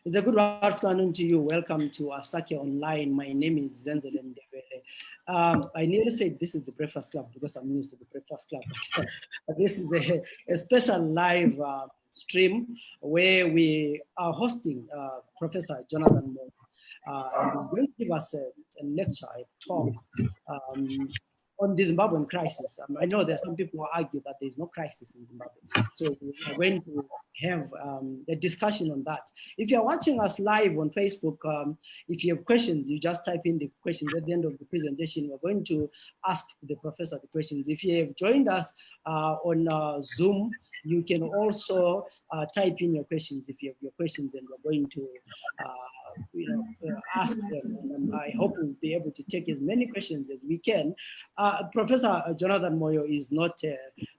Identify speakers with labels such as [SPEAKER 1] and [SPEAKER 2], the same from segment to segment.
[SPEAKER 1] It's a good afternoon to you. Welcome to Asake Online. My name is Zenzel Ndebele. I nearly said this is the Breakfast Club because I'm used to the Breakfast Club. But this is a special live stream where we are hosting Professor Jonathan Moyo. And he's going to give us a lecture, a talk on the Zimbabwean crisis. I know there are some people who argue that there is no crisis in Zimbabwe. So we are going to have a discussion on that. If you're watching us live on Facebook, if you have questions, you just type in the questions at the end of the presentation. We're going to ask the professor the questions. If you have joined us on Zoom, you can also type in your questions if you have your questions, and we're going to ask them. And I hope we'll be able to take as many questions as we can. Professor Jonathan Moyo is not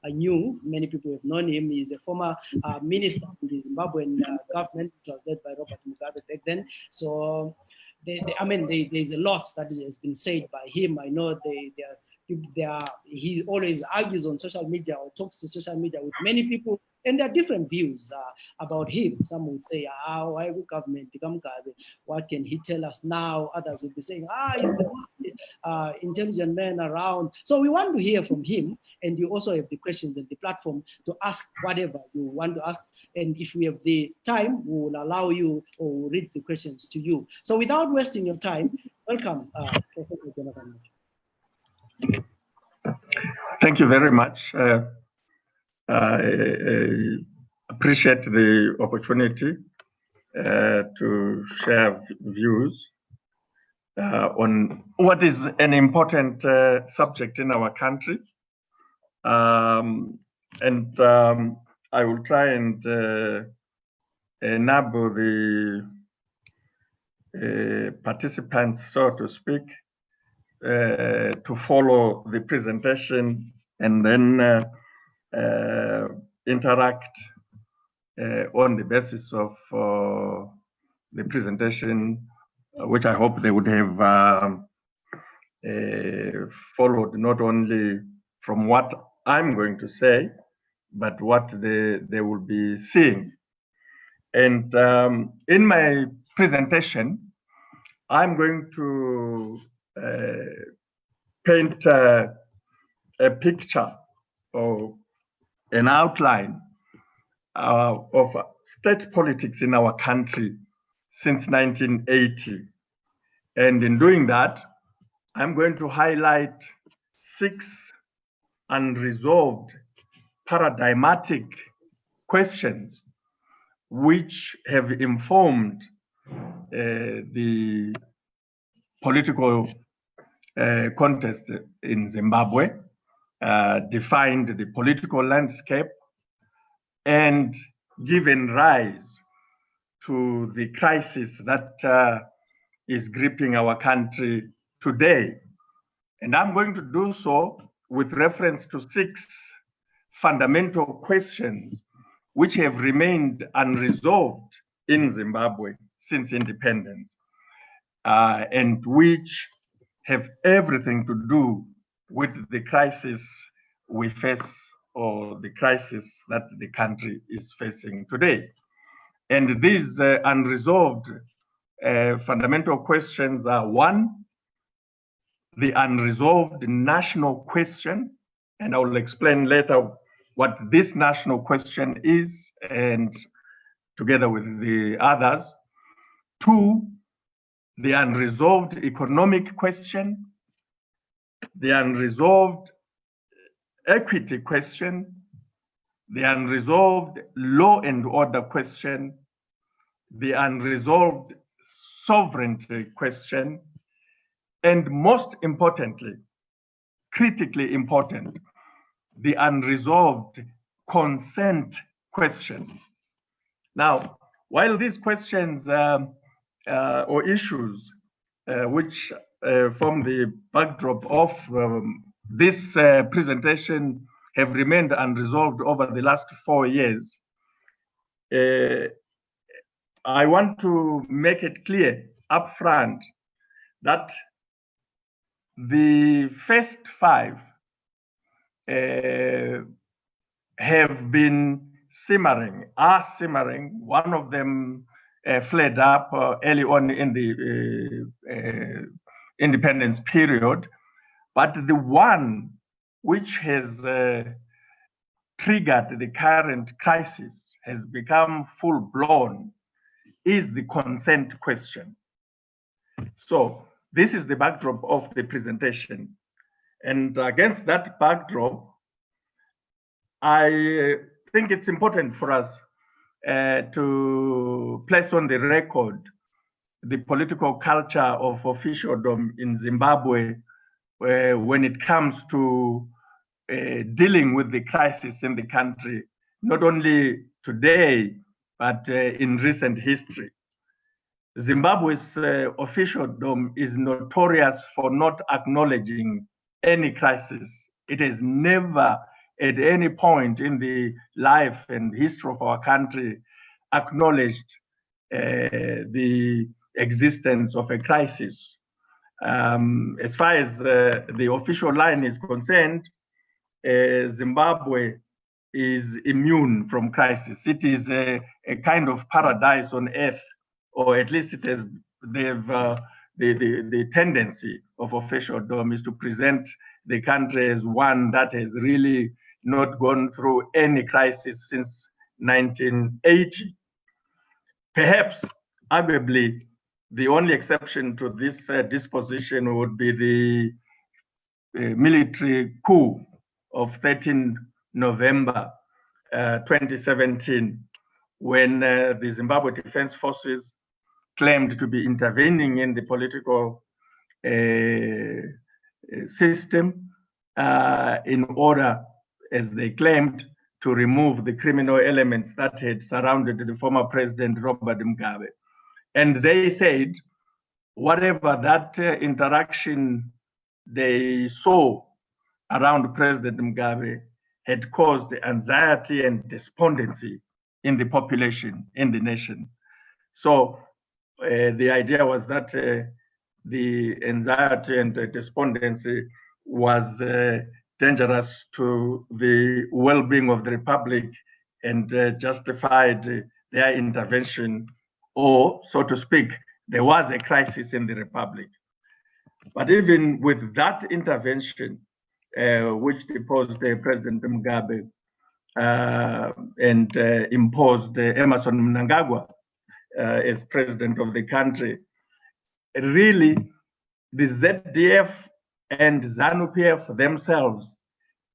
[SPEAKER 1] new. Many people have known him. He's a former minister in the Zimbabwean government, which was led by Robert Mugabe back then. So, there's a lot that has been said by him. I know he always argues on social media or talks to social media with many people, and there are different views about him. Some would say, why would government become Mugabe? What can he tell us now? Others would be saying, he's the most intelligent man around. So we want to hear from him, and you also have the questions and the platform to ask whatever you want to ask. And if we have the time, we will allow you or read the questions to you. So without wasting your time, welcome, Professor Jonathan.
[SPEAKER 2] Thank you very much. I appreciate the opportunity to share views on what is an important subject in our country. I will try and enable the participants, so to speak, to follow the presentation and then interact on the basis of the presentation, which I hope they would have followed not only from what I'm going to say, but what they will be seeing. And in my presentation, I'm going to paint a picture or an outline of state politics in our country since 1980. And in doing that, I'm going to highlight 6 unresolved paradigmatic questions which have informed the political contest in Zimbabwe, defined the political landscape, and given rise to the crisis that is gripping our country today. And I'm going to do so with reference to 6 fundamental questions which have remained unresolved in Zimbabwe since independence, and which have everything to do with the crisis we face, or the crisis that the country is facing today. And these unresolved fundamental questions are: 1, the unresolved national question, and I will explain later what this national question is, and together with the others. 2, the unresolved economic question, the unresolved equity question, the unresolved law and order question, the unresolved sovereignty question, and most importantly, critically important, the unresolved consent question. Now, while these questions or issues which form the backdrop of this presentation have remained unresolved over the last 4 years, I want to make it clear up front that the first 5 have been simmering, are simmering. One of them flared up early on in the independence period. But the one which has triggered the current crisis, has become full-blown, is the consent question. So this is the backdrop of the presentation. And against that backdrop, I think it's important for us to place on the record the political culture of officialdom in Zimbabwe when it comes to dealing with the crisis in the country, not only today, but in recent history. Zimbabwe's officialdom is notorious for not acknowledging any crisis. It has never, at any point in the life and history of our country, acknowledged the existence of a crisis. As far as the official line is concerned, Zimbabwe is immune from crisis. It is a kind of paradise on earth, or at least it has. The tendency of officialdom is to present the country as one that has really not gone through any crisis since 1980. Perhaps, arguably, the only exception to this disposition would be the military coup of 13 November 2017, when the Zimbabwe Defense Forces claimed to be intervening in the political system in order, as they claimed, to remove the criminal elements that had surrounded the former president, Robert Mugabe. And they said, whatever that interaction they saw around President Mugabe had caused anxiety and despondency in the population, in the nation. So the idea was that the anxiety and the despondency was dangerous to the well-being of the Republic and justified their intervention, or, so to speak, there was a crisis in the Republic. But even with that intervention, which deposed President Mugabe and imposed Emerson Mnangagwa as president of the country, really the ZDF and ZANU-PF themselves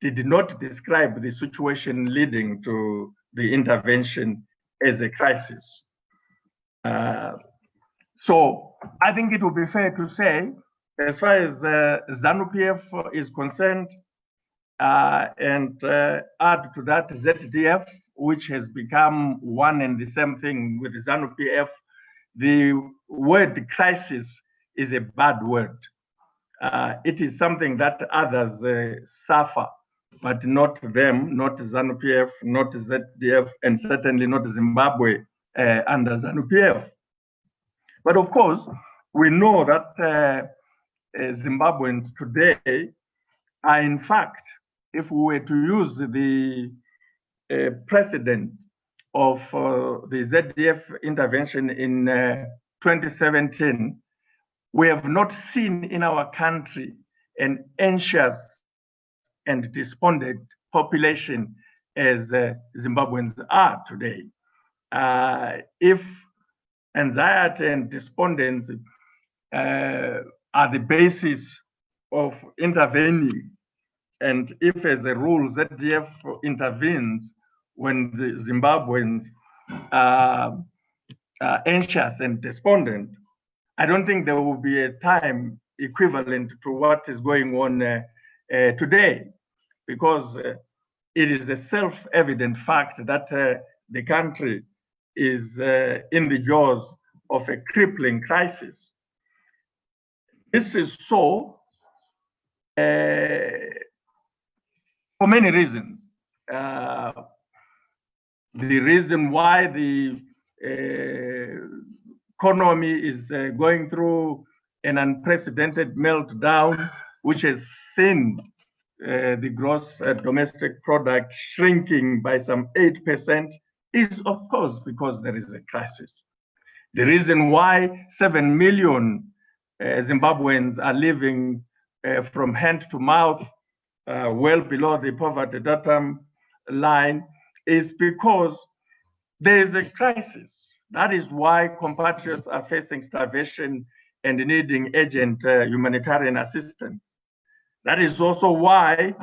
[SPEAKER 2] did not describe the situation leading to the intervention as a crisis. So I think it would be fair to say, as far as ZANU-PF is concerned, and add to that ZDF, which has become one and the same thing with ZANU-PF, the word crisis is a bad word. It is something that others suffer, but not them, not ZANU-PF, not ZDF, and certainly not Zimbabwe under ZANU-PF. But of course, we know that Zimbabweans today are, in fact, if we were to use the precedent of the ZDF intervention in 2017, we have not seen in our country an anxious and despondent population as Zimbabweans are today. If anxiety and despondency are the basis of intervening, and if as a rule ZDF intervenes when the Zimbabweans are anxious and despondent, I don't think there will be a time equivalent to what is going on today, because it is a self-evident fact that the country is in the jaws of a crippling crisis. This is so for many reasons. The reason why the economy is going through an unprecedented meltdown, which has seen the gross domestic product shrinking by some 8%, is of course because there is a crisis. The reason why 7 million Zimbabweans are living from hand to mouth, well below the poverty datum line, is because there is a crisis. That is why compatriots are facing starvation and needing urgent humanitarian assistance. That is also why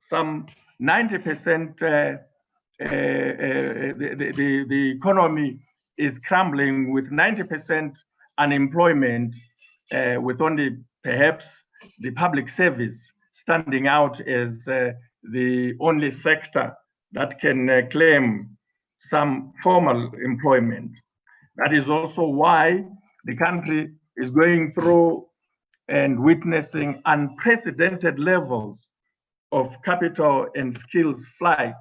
[SPEAKER 2] some 90% the economy is crumbling with 90% unemployment, with only perhaps the public service standing out as the only sector that can claim some formal employment. That is also why the country is going through and witnessing unprecedented levels of capital and skills flight,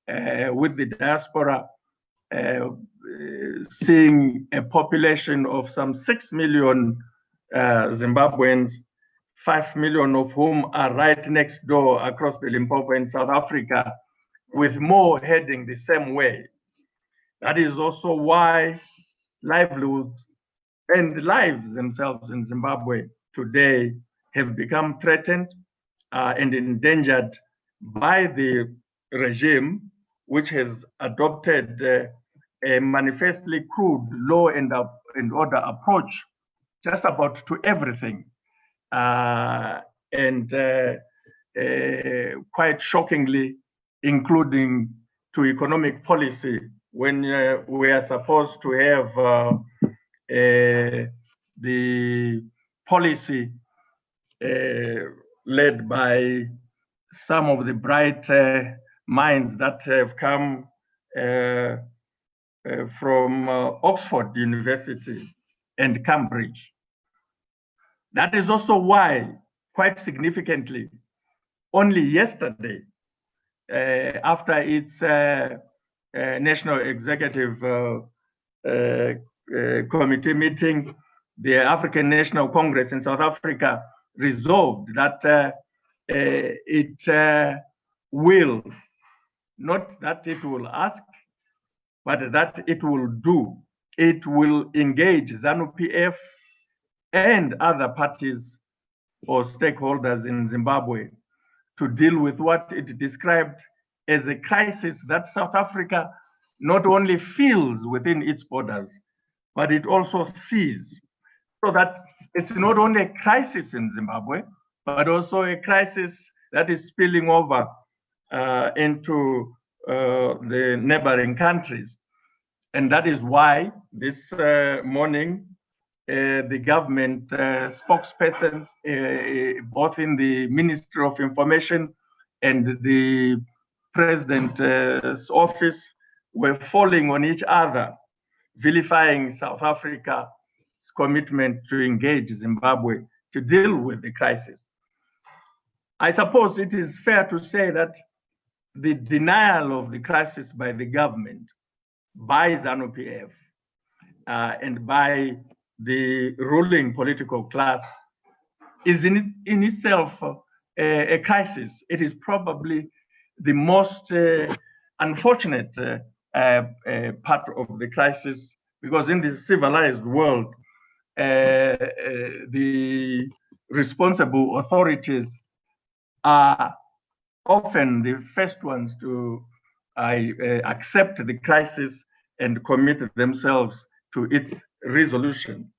[SPEAKER 2] with the diaspora seeing a population of some 6 million Zimbabweans, 5 million of whom are right next door across the Limpopo in South Africa, with more heading the same way. That is also why livelihoods and lives themselves in Zimbabwe today have become threatened and endangered by the regime, which has adopted a manifestly crude law and order approach just about to everything. And quite shockingly, including to economic policy, when we are supposed to have the policy led by some of the bright minds that have come from Oxford University and Cambridge. That is also why, quite significantly, only yesterday, after its National Executive Committee meeting, the African National Congress in South Africa resolved that it will, not that it will ask, but that it will do. It will engage ZANU-PF and other parties or stakeholders in Zimbabwe to deal with what it described as a crisis that South Africa not only feels within its borders, but it also sees. So that it's not only a crisis in Zimbabwe, but also a crisis that is spilling over into the neighboring countries. And that is why this morning, the government spokespersons, both in the Ministry of Information and the President's office, were falling on each other, vilifying South Africa's commitment to engage Zimbabwe to deal with the crisis. I suppose it is fair to say that the denial of the crisis by the government, by ZANU-PF, and by the ruling political class is in itself a crisis. It is probably the most unfortunate part of the crisis, because in the civilized world, the responsible authorities are often the first ones to accept the crisis and commit themselves to its resolution.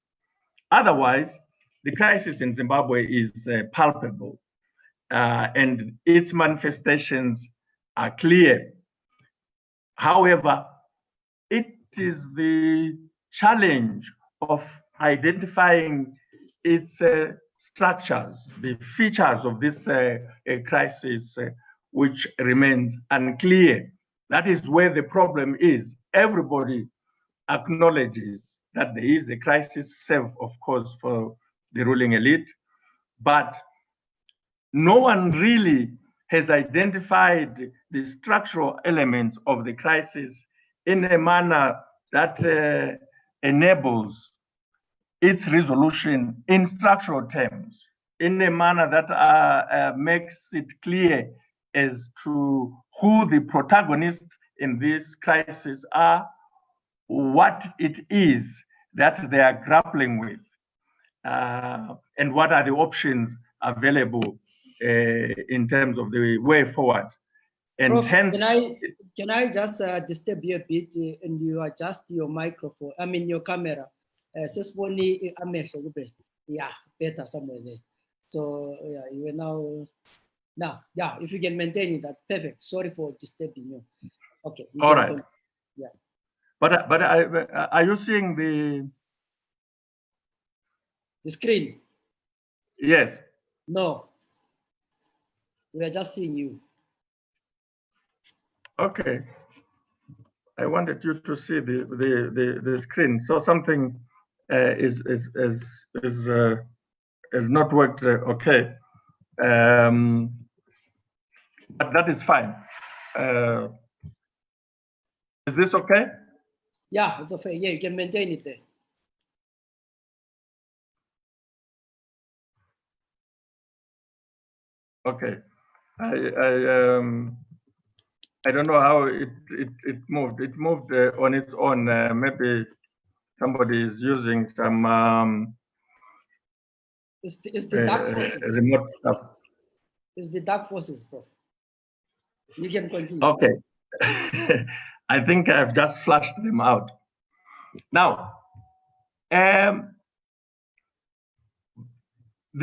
[SPEAKER 2] Otherwise, the crisis in Zimbabwe is palpable, and its manifestations are clear. However, it is the challenge of identifying its structures, the features of this crisis, which remains unclear. That is where the problem is. Everybody acknowledges that there is a crisis, save, of course, for the ruling elite, but no one really has identified the structural elements of the crisis in a manner that enables its resolution in structural terms, in a manner that makes it clear as to who the protagonists in this crisis are, what it is that they are grappling with, and what are the options available in terms of the way forward. And
[SPEAKER 1] Prof,
[SPEAKER 2] hence,
[SPEAKER 1] can I just disturb you a bit and you adjust your microphone, I mean your camera. Yeah, better somewhere there. So yeah, you are now, yeah, if you can maintain it, that's perfect. Sorry for disturbing you. Okay.
[SPEAKER 2] All right.
[SPEAKER 1] Yeah.
[SPEAKER 2] But are you seeing the
[SPEAKER 1] screen?
[SPEAKER 2] Yes.
[SPEAKER 1] No. We are just seeing you.
[SPEAKER 2] Okay. I wanted you to see the screen. So something is not worked. Okay. But that is fine. Is this okay?
[SPEAKER 1] Yeah, it's okay. Yeah, you can maintain it there.
[SPEAKER 2] Okay. I don't know how it moved. It moved on its own. Maybe somebody is using some
[SPEAKER 1] it's the dark forces.
[SPEAKER 2] Remote stuff.
[SPEAKER 1] It's the dark forces, Prof. You can continue.
[SPEAKER 2] Okay. I think I've just flashed them out. Now, the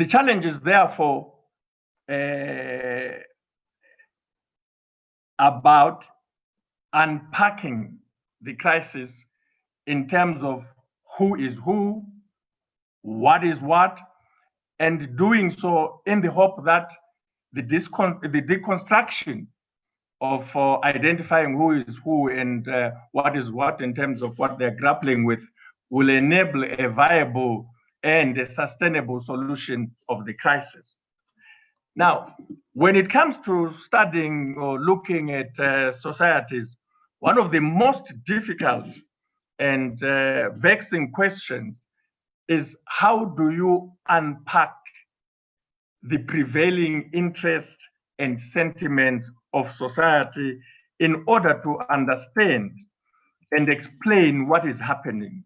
[SPEAKER 2] challenge is therefore about unpacking the crisis in terms of who is who, what is what, and doing so in the hope that the deconstruction of identifying who is who and what is what in terms of what they're grappling with will enable a viable and a sustainable solution of the crisis. Now, when it comes to studying or looking at societies, one of the most difficult and vexing questions is how do you unpack the prevailing interest and sentiment of society in order to understand and explain what is happening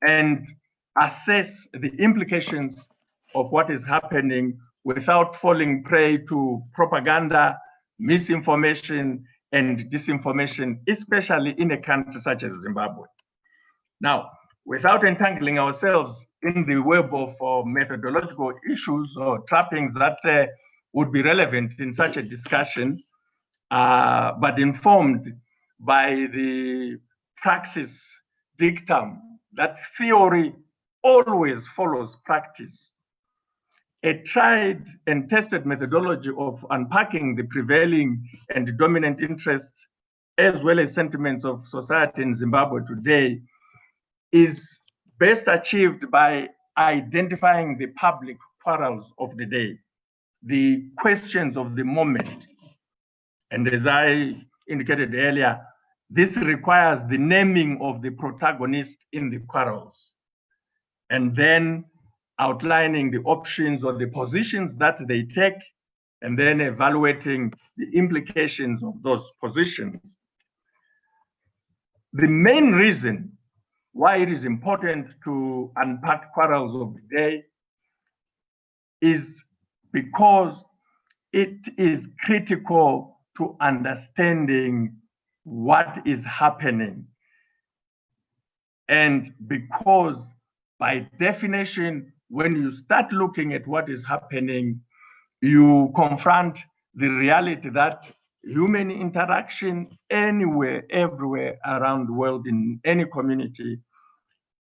[SPEAKER 2] and assess the implications of what is happening without falling prey to propaganda, misinformation, and disinformation, especially in a country such as Zimbabwe. Now, without entangling ourselves in the web of methodological issues or trappings that would be relevant in such a discussion, but informed by the praxis dictum that theory always follows practice. A tried and tested methodology of unpacking the prevailing and dominant interests as well as sentiments of society in Zimbabwe today is best achieved by identifying the public quarrels of the day, the questions of the moment. And as I indicated earlier, this requires the naming of the protagonist in the quarrels, and then outlining the options or the positions that they take, and then evaluating the implications of those positions. The main reason why it is important to unpack quarrels of the day is because it is critical to understanding what is happening. And because by definition, when you start looking at what is happening, you confront the reality that human interaction anywhere, everywhere around the world in any community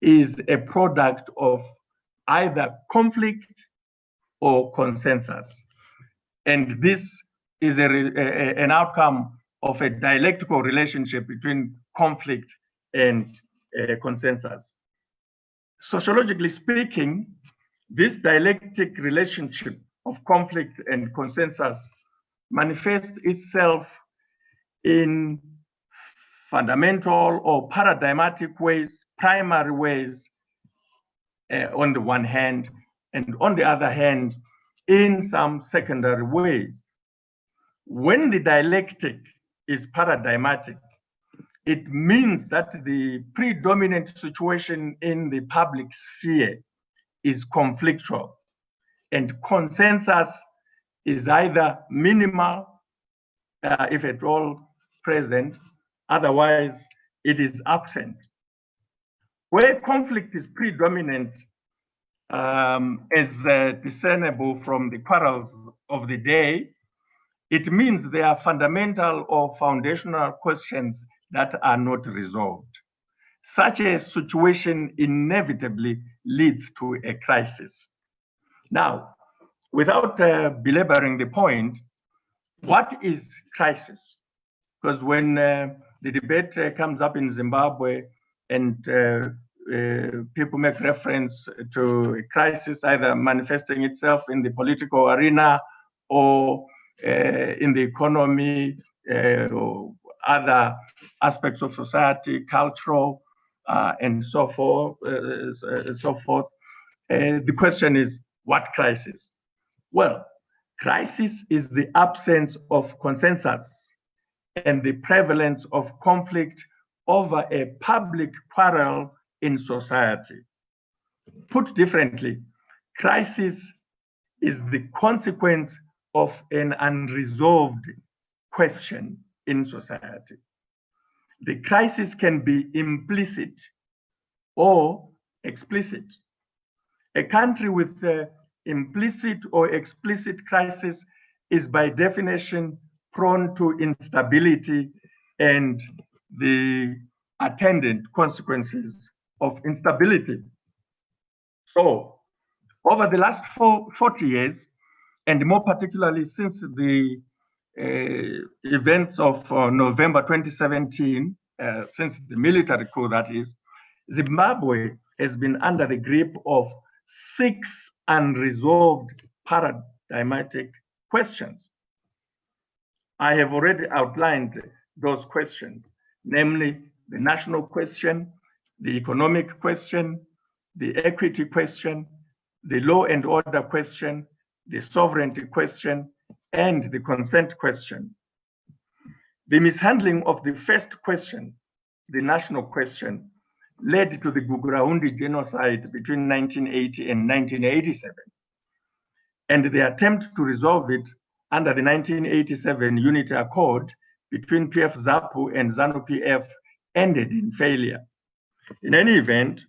[SPEAKER 2] is a product of either conflict or consensus. And this is an outcome of a dialectical relationship between conflict and consensus. Sociologically speaking, this dialectic relationship of conflict and consensus manifests itself in fundamental or paradigmatic ways, primary ways, on the one hand, and on the other hand, in some secondary ways. When the dialectic is paradigmatic, it means that the predominant situation in the public sphere is conflictual, and consensus is either minimal, if at all present, otherwise it is absent. Where conflict is predominant, as discernible from the quarrels of the day, it means there are fundamental or foundational questions that are not resolved. Such a situation inevitably leads to a crisis. Now, without belaboring the point, what is crisis? Because when the debate comes up in Zimbabwe and people make reference to a crisis either manifesting itself in the political arena or in the economy or other aspects of society, cultural, and so forth. The question is, what crisis? Well, crisis is the absence of consensus and the prevalence of conflict over a public quarrel in society. Put differently, crisis is the consequence of an unresolved question in society. The crisis can be implicit or explicit. A country with implicit or explicit crisis is by definition prone to instability and the attendant consequences of instability. So, over the last 40 years, and more particularly since the events of November 2017, since the military coup that is, Zimbabwe has been under the grip of 6 unresolved paradigmatic questions. I have already outlined those questions, namely the national question, the economic question, the equity question, the law and order question, the sovereignty question, and the consent question. The mishandling of the first question, the national question, led to the Guguraundi genocide between 1980 and 1987. And the attempt to resolve it under the 1987 Unity Accord between PF-ZAPU and ZANU-PF ended in failure. In any event,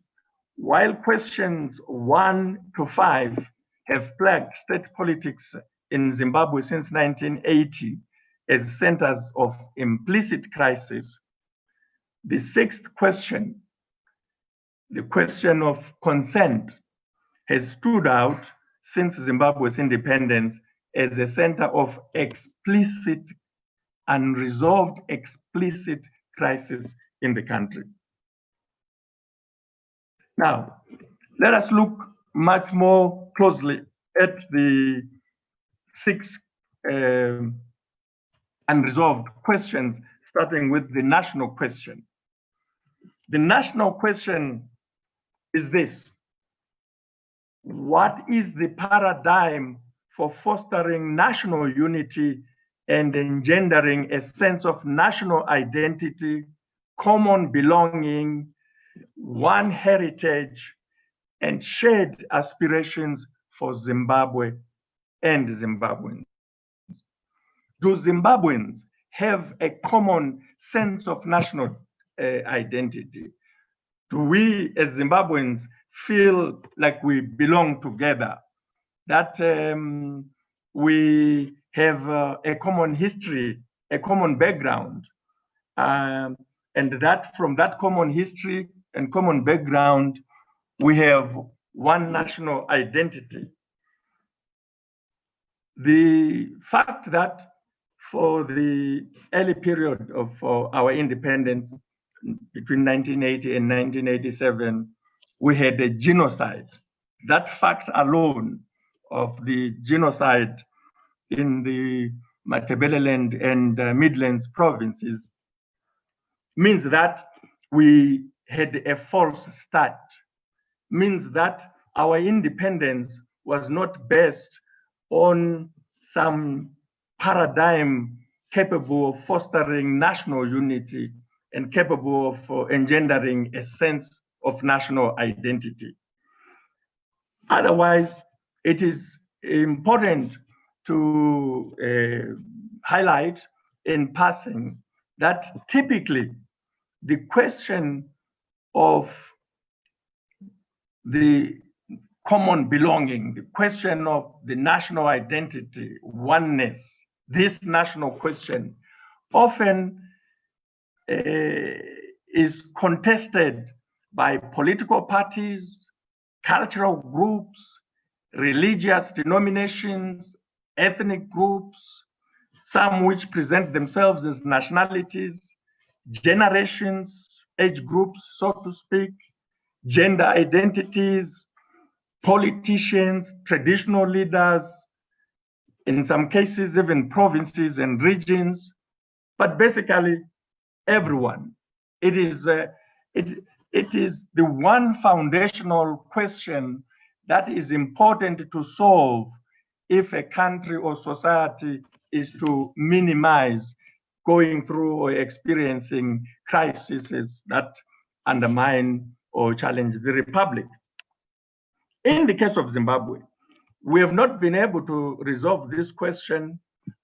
[SPEAKER 2] while questions 1 to 5 have plagued state politics in Zimbabwe since 1980 as centers of implicit crisis, the 6th question, the question of consent, has stood out since Zimbabwe's independence as a center of explicit, unresolved explicit crisis in the country. Now, let us look much more closely at the 6 unresolved questions, starting with the national question. The national question is this: what is the paradigm for fostering national unity and engendering a sense of national identity, common belonging, one heritage, and shared aspirations for Zimbabwe and Zimbabweans? Do Zimbabweans have a common sense of national identity? Do we as Zimbabweans feel like we belong together, that we have a common history, a common background, and that from that common history and common background, we have one national identity? The fact that for the early period of our independence, between 1980 and 1987, we had a genocide. That fact alone of the genocide in the Matabeleland and Midlands provinces means that we had a false start, means that our independence was not based on some paradigm capable of fostering national unity and capable of engendering a sense of national identity. Otherwise, it is important to highlight in passing that typically the question of the common belonging, the question of the national identity, oneness, this national question often is contested by political parties, cultural groups, religious denominations, ethnic groups, some which present themselves as nationalities, generations, age groups, so to speak, gender identities, politicians, traditional leaders, in some cases, even provinces and regions, but basically everyone. It is the one foundational question that is important to solve if a country or society is to minimize going through or experiencing crises that undermine or challenge the republic. In the case of Zimbabwe, we have not been able to resolve this question,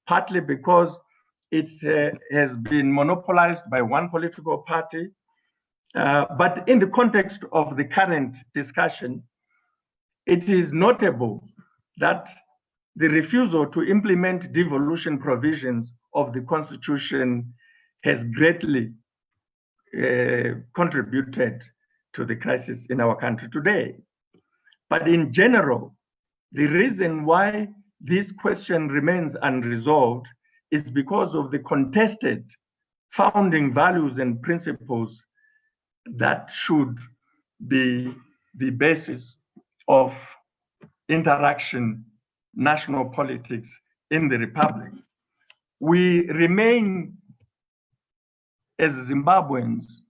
[SPEAKER 2] partly because it has been monopolized by one political party. But in the context of the current discussion, it is notable that the refusal to implement devolution provisions of the Constitution has greatly contributed to the crisis in our country today. But in general, the reason why this question remains unresolved is because of the contested founding values and principles that should be the basis of interaction, national politics in the Republic. We remain, as Zimbabweans,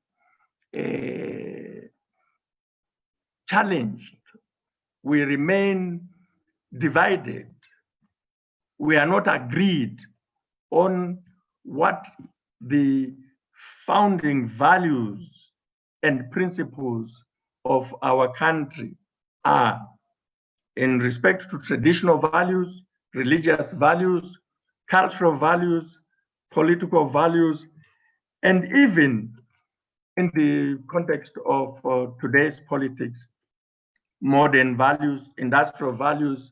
[SPEAKER 2] challenged. We remain divided. We are not agreed on what the founding values and principles of our country are in respect to traditional values, religious values, cultural values, political values, and even in the context of today's politics, modern values, industrial values.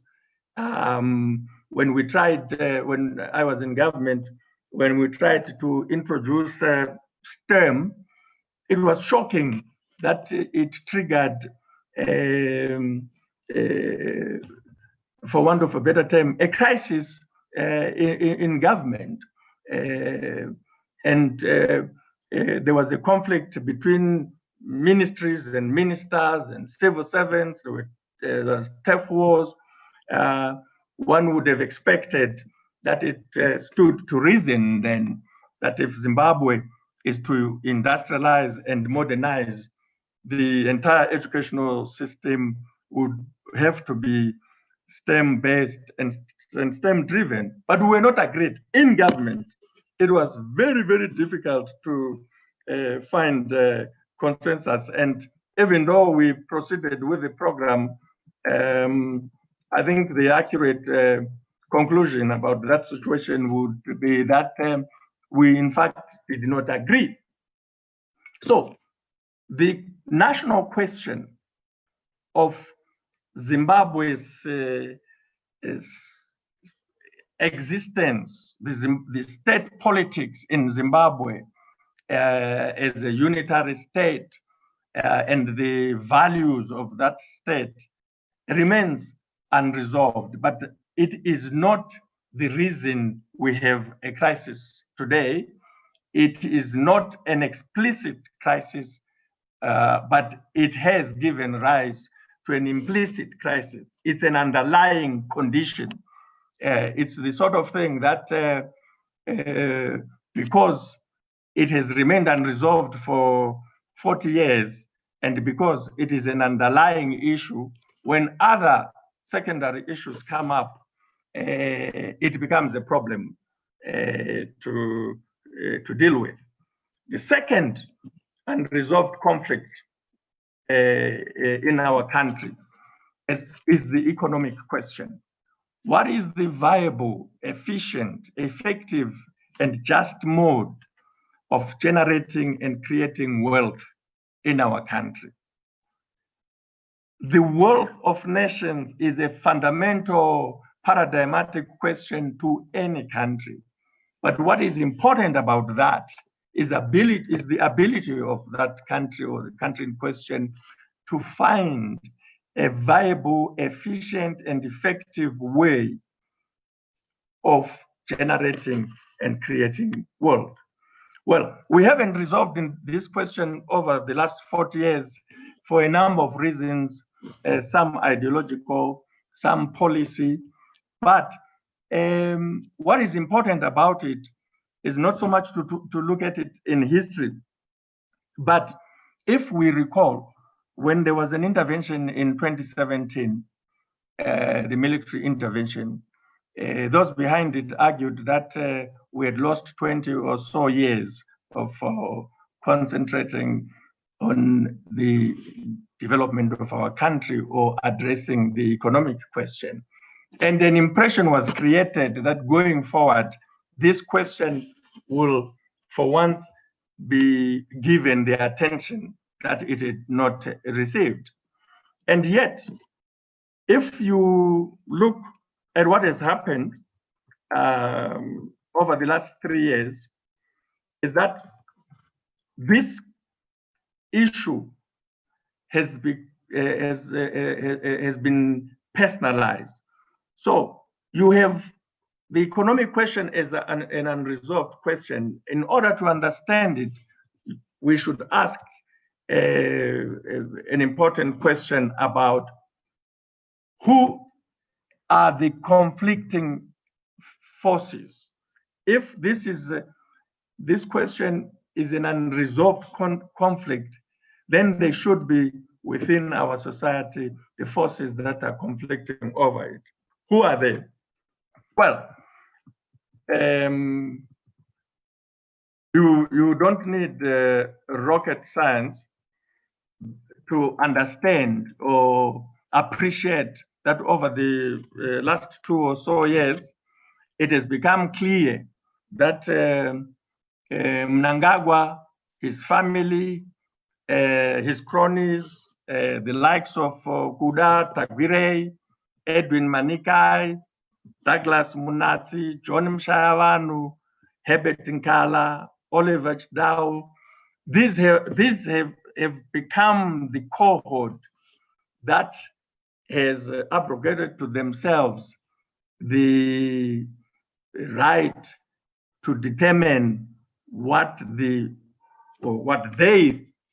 [SPEAKER 2] When we tried, when I was in government, when we tried to introduce STEM, it was shocking that it triggered, for want of a better term, a crisis in government. And there was a conflict between ministries and ministers and civil servants. There was turf wars. One would have expected that it stood to reason then that if Zimbabwe is to industrialize and modernize, the entire educational system would have to be STEM-based and STEM-driven. But we were not agreed in government. It was very, very difficult to find consensus. And even though we proceeded with the program, I think the accurate conclusion about that situation would be that we, in fact, did not agree. So the national question of Zimbabwe's existence, the state politics in Zimbabwe as a unitary state and the values of that state remains unresolved. But it is not the reason we have a crisis today. It is not an explicit crisis, but it has given rise to an implicit crisis. It's an underlying condition. It's the sort of thing that because it has remained unresolved for 40 years, and because it is an underlying issue, when other secondary issues come up, it becomes a problem to deal with. The second unresolved conflict in our country is the economic question. What is the viable, efficient, effective, and just mode of generating and creating wealth in our country? The wealth of nations is a fundamental paradigmatic question to any country. But what is important about that is the ability of that country or the country in question to find a viable, efficient, and effective way of generating and creating wealth. Well, we haven't resolved this question over the last 40 years for a number of reasons, some ideological, some policy. But what is important about it is not so much to look at it in history, but if we recall, when there was an intervention in 2017, the military intervention, those behind it argued that we had lost 20 or so years of concentrating on the development of our country or addressing the economic question. And an impression was created that going forward, this question will, for once, be given the attention that it had not received. And yet, if you look at what has happened over the last 3 years, is that this issue has been personalized. So you have the economic question as an unresolved question. In order to understand it, we should ask an important question about who are the conflicting forces. If this question is an unresolved conflict, then there should be within our society the forces that are conflicting over it. Who are they? Well, you don't need rocket science to understand or appreciate that over the last 2 or so years, it has become clear that Mnangagwa, his family, his cronies, the likes of Kuda Tagwire, Edwin Manikai, Douglas Munatsi, John Mshayavanu, Herbert Nkala, Oliver Chdau, these have become the cohort that has abrogated to themselves the right to determine what they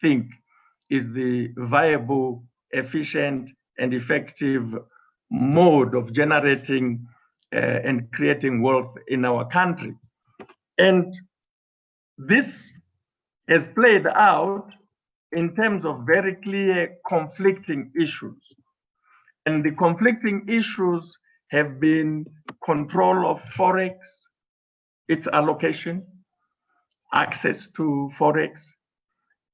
[SPEAKER 2] think is the viable, efficient, and effective mode of generating and creating wealth in our country. And this has played out in terms of very clear conflicting issues. And the conflicting issues have been control of Forex, its allocation, access to Forex.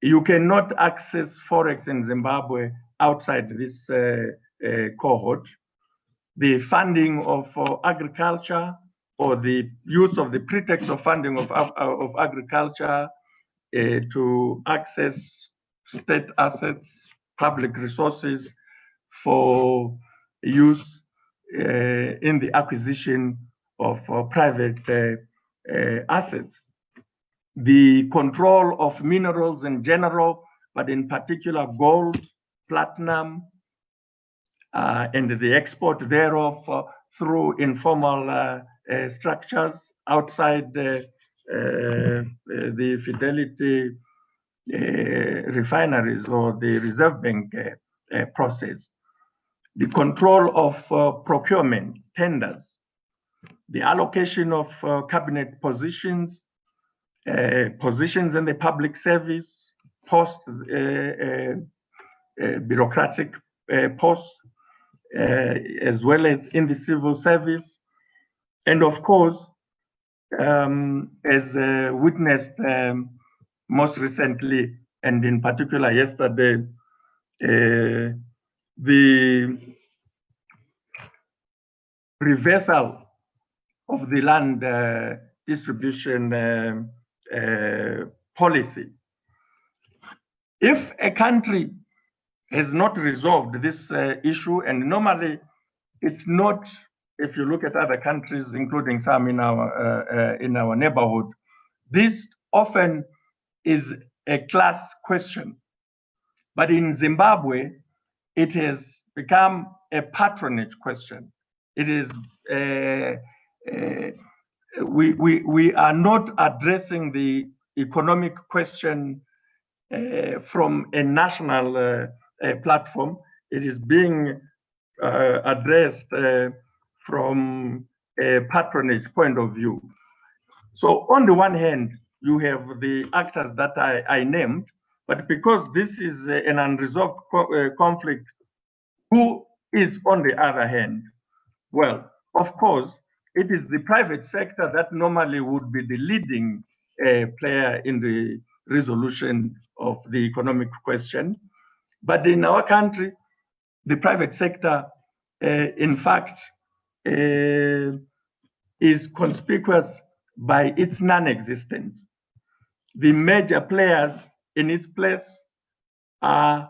[SPEAKER 2] You cannot access Forex in Zimbabwe outside this cohort. The funding of agriculture, or the use of the pretext of funding of agriculture to access state assets, public resources for use in the acquisition of private assets. The control of minerals in general, but in particular gold, platinum, and the export thereof through informal structures outside the Fidelity refineries or the Reserve Bank process. The control of procurement, tenders, the allocation of cabinet positions, positions in the public service, post bureaucratic posts, as well as in the civil service. And of course, as witnessed most recently, and in particular yesterday, the reversal of the land distribution policy. If a country has not resolved this issue, and normally it's not, if you look at other countries, including some in our neighborhood, this often is a class question. But in Zimbabwe, it has become a patronage question. It is we are not addressing the economic question from a national platform. It is being addressed from a patronage point of view. So on the one hand, you have the actors that I named, but because this is an unresolved conflict, who is on the other hand? Well, of course, it is the private sector that normally would be the leading player in the resolution of the economic question. But in our country, the private sector, in fact, is conspicuous by its non-existence. The major players in its place are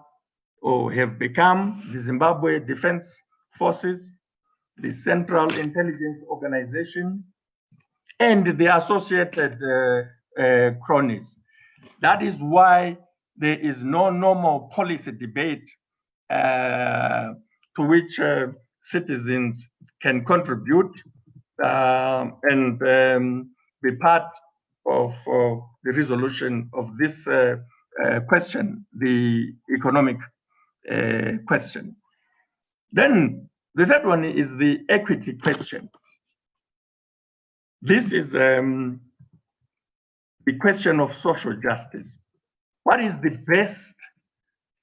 [SPEAKER 2] or have become the Zimbabwe Defense Forces, the Central Intelligence Organization, and the associated cronies. That is why there is no normal policy debate to which citizens can contribute and be part of the resolution of this question, the economic question. Then the third one is the equity question. This is the question of social justice. What is the best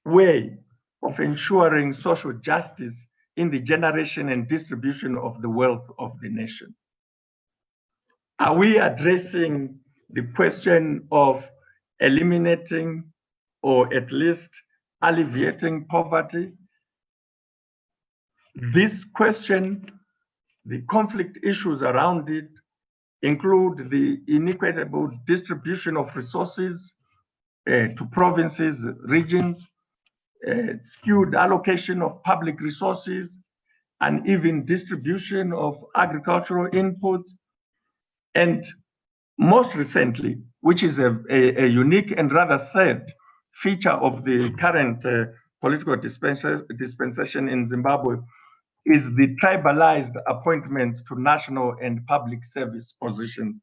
[SPEAKER 2] way of ensuring social justice in the generation and distribution of the wealth of the nation? Are we addressing the question of eliminating or at least alleviating poverty? This question, the conflict issues around it, include the inequitable distribution of resources to provinces, regions, skewed allocation of public resources, and even distribution of agricultural inputs. And most recently, which is a unique and rather sad feature of the current political dispensation in Zimbabwe, is the tribalized appointments to national and public service positions.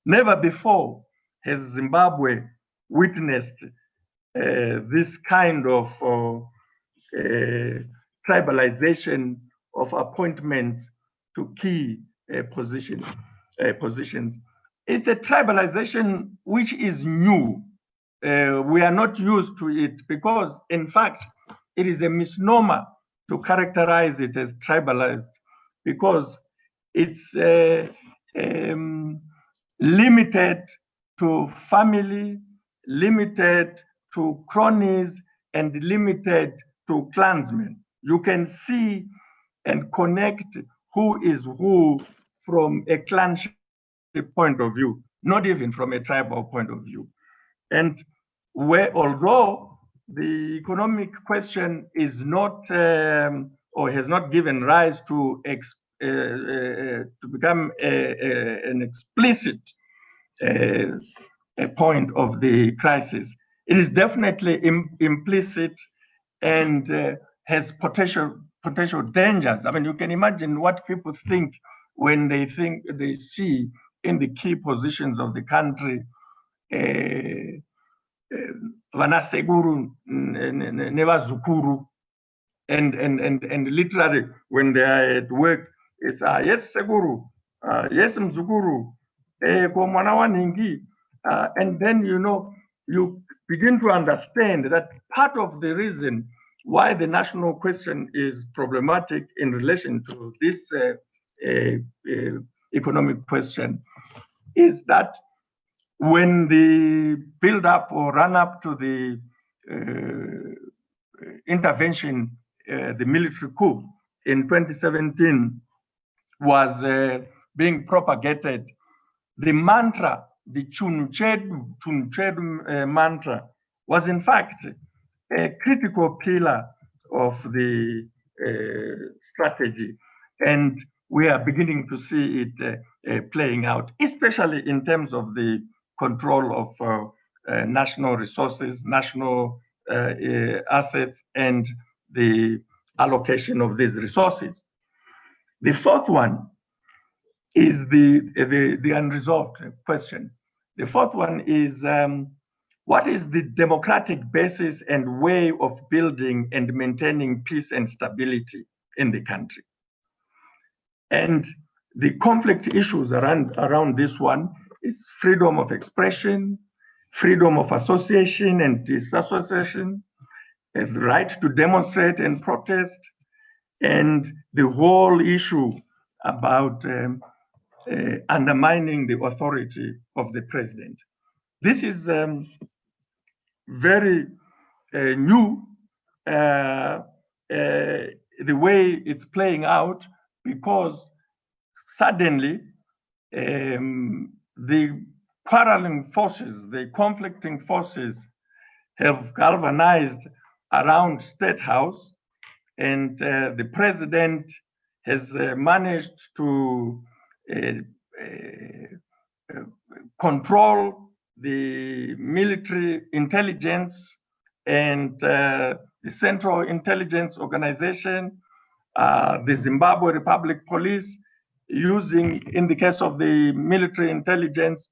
[SPEAKER 2] Never before has Zimbabwe witnessed this kind of tribalization of appointments to key positions. It's a tribalization which is new. We are not used to it because, in fact, it is a misnomer to characterize it as tribalized because it's limited to family, limited to cronies, and limited to clansmen. You can see and connect who is who from a clanship point of view, not even from a tribal point of view. And although the economic question is not or has not given rise to become an explicit point of the crisis, it is definitely implicit and has potential dangers. I mean, you can imagine what people think when they see in the key positions of the country vanasekuru nevazukuru, and literally when they are at work, it's yes sekuru, yes mzukuru, kwa mwana wa ningi, and then you begin to understand that part of the reason why the national question is problematic in relation to this economic question is that when the build-up or run-up to the intervention, the military coup in 2017 was being propagated, the mantra, the Chunchedu mantra, was in fact a critical pillar of the strategy. And we are beginning to see it playing out, especially in terms of the control of national resources, national assets, and the allocation of these resources. The fourth one is the unresolved question. The fourth one is what is the democratic basis and way of building and maintaining peace and stability in the country? And the conflict issues around this one is freedom of expression, freedom of association and disassociation, the right to demonstrate and protest, and the whole issue about undermining the authority of the president. This is very new, the way it's playing out, because suddenly the quarreling forces, the conflicting forces have galvanized around State House, and the president has managed to control the military intelligence and the Central Intelligence Organization, the Zimbabwe Republic Police, using, in the case of the military intelligence,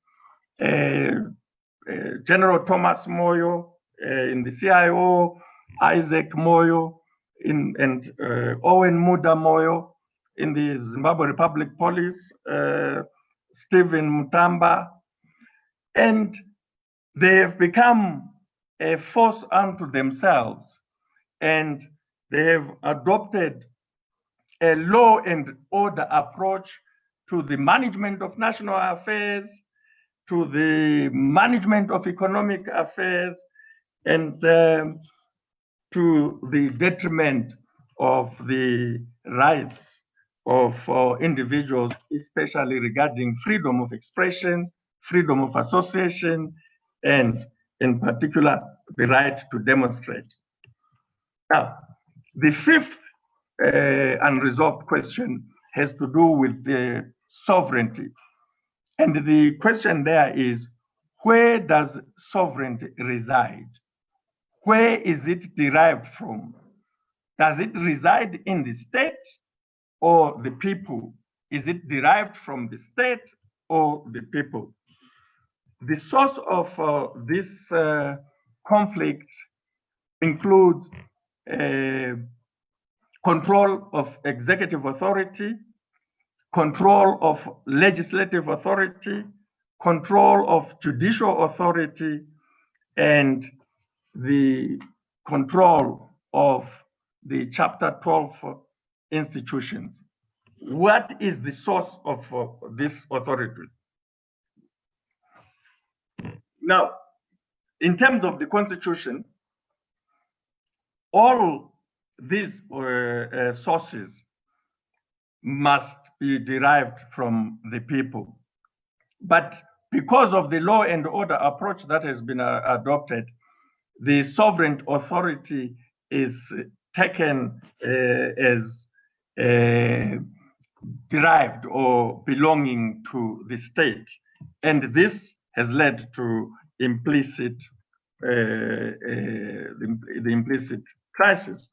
[SPEAKER 2] General Thomas Moyo, in the CIO, Isaac Moyo, and Owen Muda Moyo in the Zimbabwe Republic Police, Stephen Mutamba, and they have become a force unto themselves, and they have adopted a law and order approach to the management of national affairs, to the management of economic affairs, and to the detriment of the rights of individuals, especially regarding freedom of expression, freedom of association, and in particular, the right to demonstrate. Now, the fifth unresolved question has to do with the sovereignty. And the question there is, where does sovereignty reside? Where is it derived from? Does it reside in the state or the people? Is it derived from the state or the people? The source of this conflict includes control of executive authority, control of legislative authority, control of judicial authority, and the control of the Chapter 12 institutions. What is the source of this authority? Now, in terms of the Constitution, all these sources must be derived from the people. But because of the law and order approach that has been adopted, the sovereign authority is taken as derived or belonging to the state. And this has led to implicit, the implicit crisis.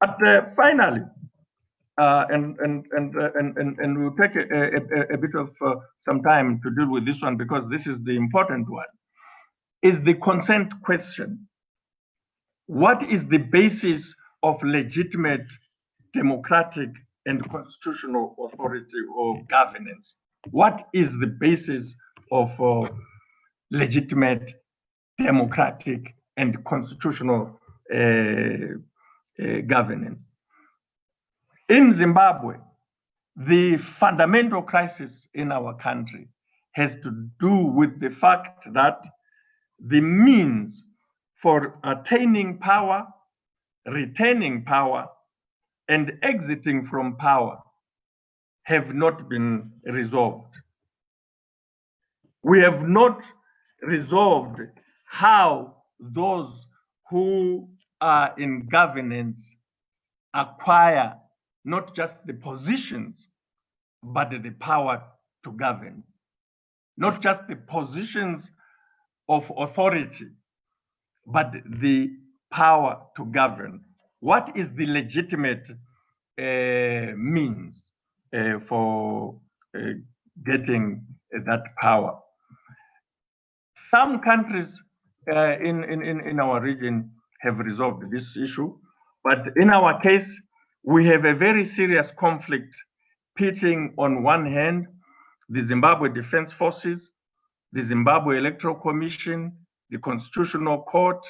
[SPEAKER 2] But finally, and we'll take a bit of some time to deal with this one because this is the important one, is the consent question. What is the basis of legitimate democratic and constitutional authority or governance? What is the basis of legitimate democratic and constitutional governance? In Zimbabwe, the fundamental crisis in our country has to do with the fact that the means for attaining power, retaining power, and exiting from power have not been resolved. We have not resolved how those who are in governance acquire not just the positions, but the power to govern. Not just the positions of authority, but the power to govern. What is the legitimate means for getting that power? Some countries in our region have resolved this issue, but in our case, we have a very serious conflict pitting on one hand the Zimbabwe Defense Forces, the Zimbabwe Electoral Commission, the Constitutional Court,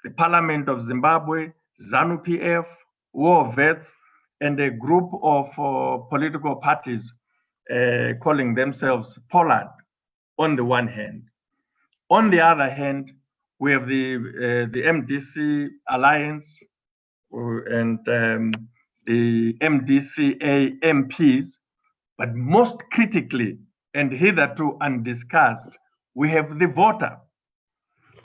[SPEAKER 2] the Parliament of Zimbabwe, ZANU-PF, war vets, and a group of political parties calling themselves Pollard on the one hand. On the other hand, we have the MDC Alliance and the MDCA MPs, but most critically and hitherto undiscussed, we have the voter.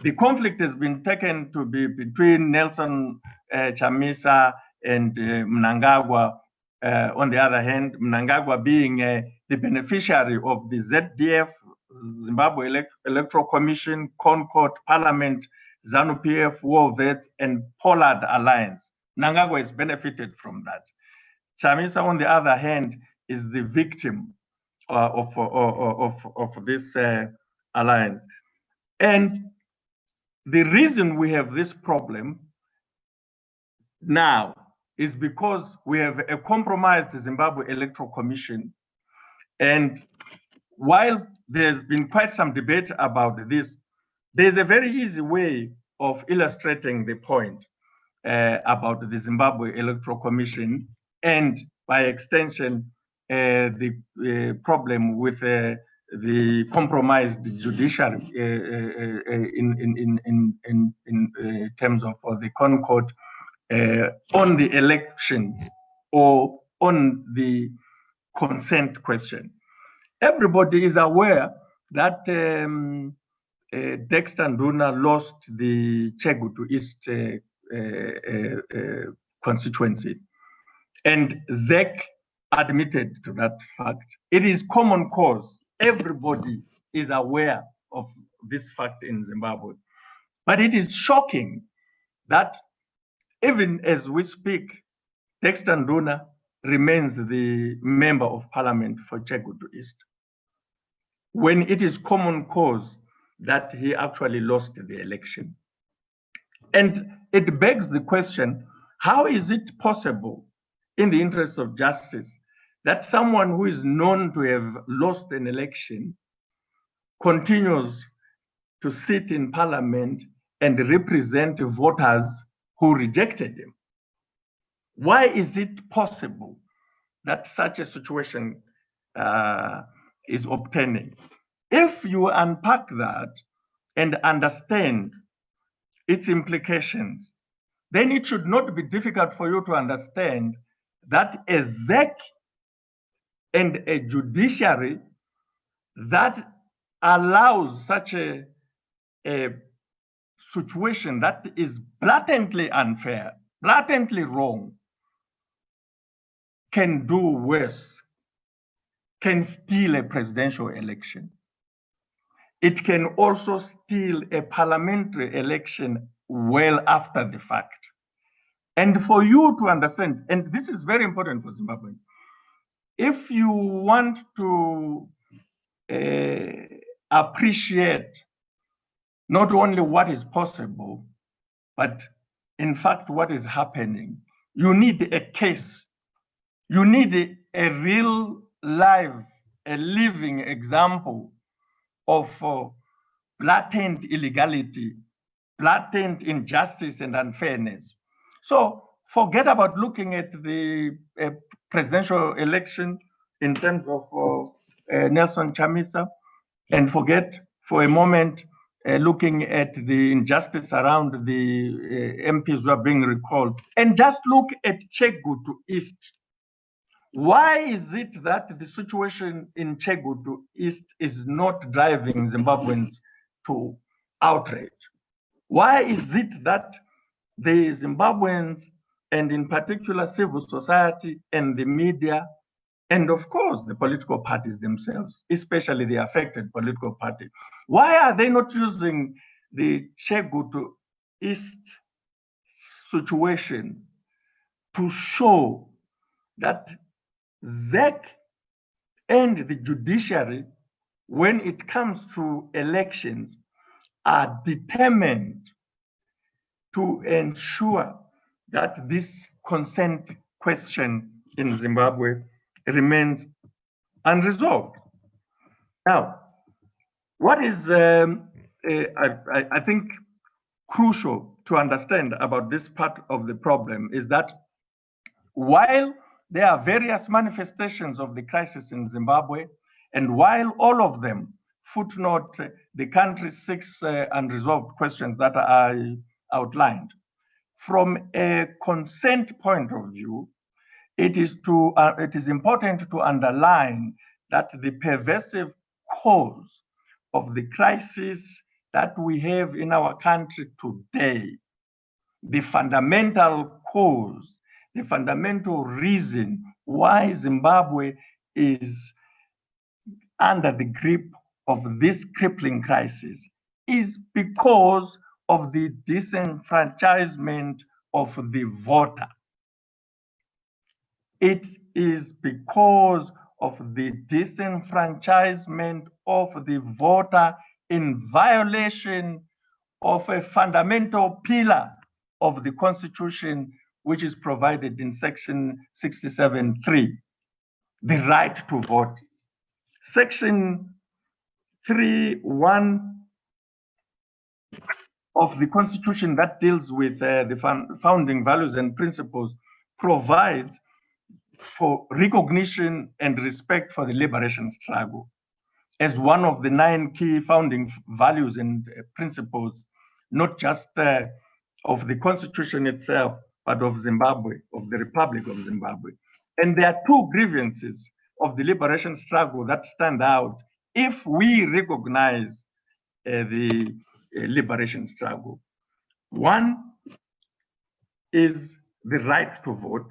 [SPEAKER 2] The conflict has been taken to be between Nelson Chamisa and Mnangagwa. On the other hand, Mnangagwa being the beneficiary of the ZDF, Zimbabwe Electoral Commission, Concord, Parliament, ZANU-PF, War Vets, and Pollard Alliance. Mnangagwa has benefited from that. Chamisa, on the other hand, is the victim of this alliance. And the reason we have this problem now is because we have a compromised Zimbabwe Electoral Commission. And while there's been quite some debate about this, there's a very easy way of illustrating the point about the Zimbabwe Electoral Commission and, by extension, the problem with the compromised judiciary in terms of the Concord on the election or on the consent question. Everybody is aware that Dexter Nduna lost the Chegutu East constituency, and ZEC admitted to that fact. It is common cause. Everybody is aware of this fact in Zimbabwe. But it is shocking that even as we speak, Dexter Nduna remains the member of parliament for Chegutu East, when it is common cause that he actually lost the election. And it begs the question, how is it possible, in the interest of justice, that someone who is known to have lost an election continues to sit in parliament and represent voters who rejected him? Why is it possible that such a situation is obtaining? If you unpack that and understand its implications, then it should not be difficult for you to understand that a ZEC and a judiciary that allows such a situation that is blatantly unfair, blatantly wrong, can do worse, can steal a presidential election. It can also steal a parliamentary election well after the fact. And for you to understand, and this is very important for Zimbabweans, if you want to appreciate not only what is possible, but in fact what is happening, you need a case. You need a real live, a living example of blatant illegality, blatant injustice and unfairness. So forget about looking at the presidential election in terms of Nelson Chamisa. and forget for a moment looking at the injustice around the MPs who are being recalled, and just look at Chegutu East. Why is it that the situation in Chegutu East is not driving Zimbabweans to outrage? Why is it that the Zimbabweans, and in particular civil society and the media, and of course the political parties themselves, especially the affected political party, why are they not using the Chegutu East situation to show that ZEC and the judiciary, when it comes to elections, are determined to ensure that this consent question in Zimbabwe remains unresolved? Now, what is, I think, crucial to understand about this part of the problem is that while there are various manifestations of the crisis in Zimbabwe, and while all of them footnote the country's 6 unresolved questions that I outlined, from a consent point of view, it is important to underline that the pervasive cause of the crisis that we have in our country today, the fundamental cause, the fundamental reason why Zimbabwe is under the grip of this crippling crisis is because of the disenfranchisement of the voter. It is because of the disenfranchisement of the voter in violation of a fundamental pillar of the Constitution, which is provided in Section 67.3, the right to vote. Section 3.1 of the Constitution that deals with the founding values and principles provides for recognition and respect for the liberation struggle as one of the 9 key founding values and principles, not just of the Constitution itself, but of Zimbabwe, of the Republic of Zimbabwe. And there are 2 grievances of the liberation struggle that stand out if we recognize the liberation struggle. One is the right to vote.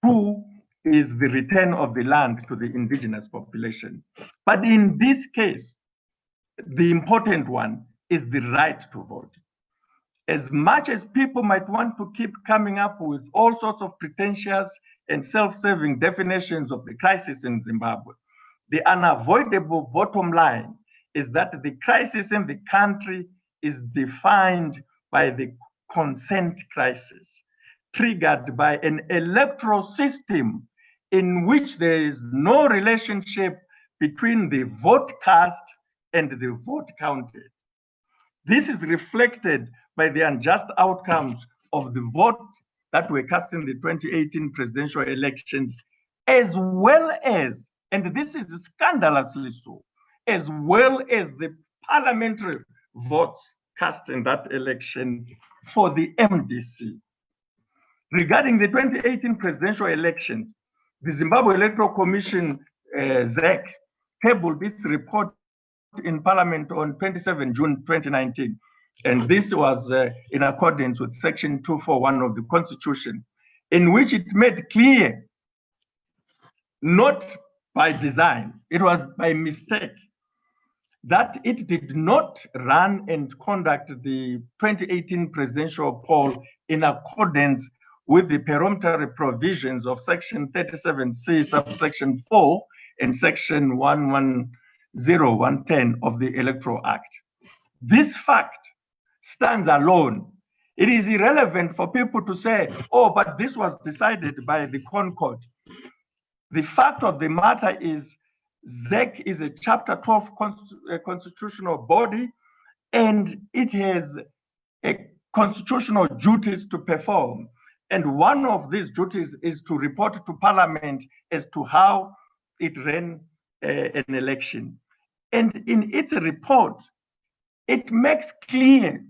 [SPEAKER 2] 2 is the return of the land to the indigenous population. But in this case, the important one is the right to vote. As much as people might want to keep coming up with all sorts of pretentious and self-serving definitions of the crisis in Zimbabwe, the unavoidable bottom line is that the crisis in the country is defined by the consent crisis, triggered by an electoral system in which there is no relationship between the vote cast and the vote counted. This is reflected by the unjust outcomes of the votes that were cast in the 2018 presidential elections, as well as, and this is scandalously so, as well as the parliamentary votes cast in that election for the MDC. Regarding the 2018 presidential elections, the Zimbabwe Electoral Commission, ZEC, tabled its report in Parliament on 27 June 2019. And this was in accordance with Section 241 of the Constitution, in which it made clear, not by design, it was by mistake, that it did not run and conduct the 2018 presidential poll in accordance with the peremptory provisions of Section 37C, subsection 4, and Section 110 of the Electoral Act. This fact stands alone. It is irrelevant for people to say, oh, but this was decided by the Concord. The fact of the matter is ZEC is a Chapter 12 constitutional body, and it has a constitutional duties to perform. And one of these duties is to report to Parliament as to how it ran an election. And in its report, it makes clear,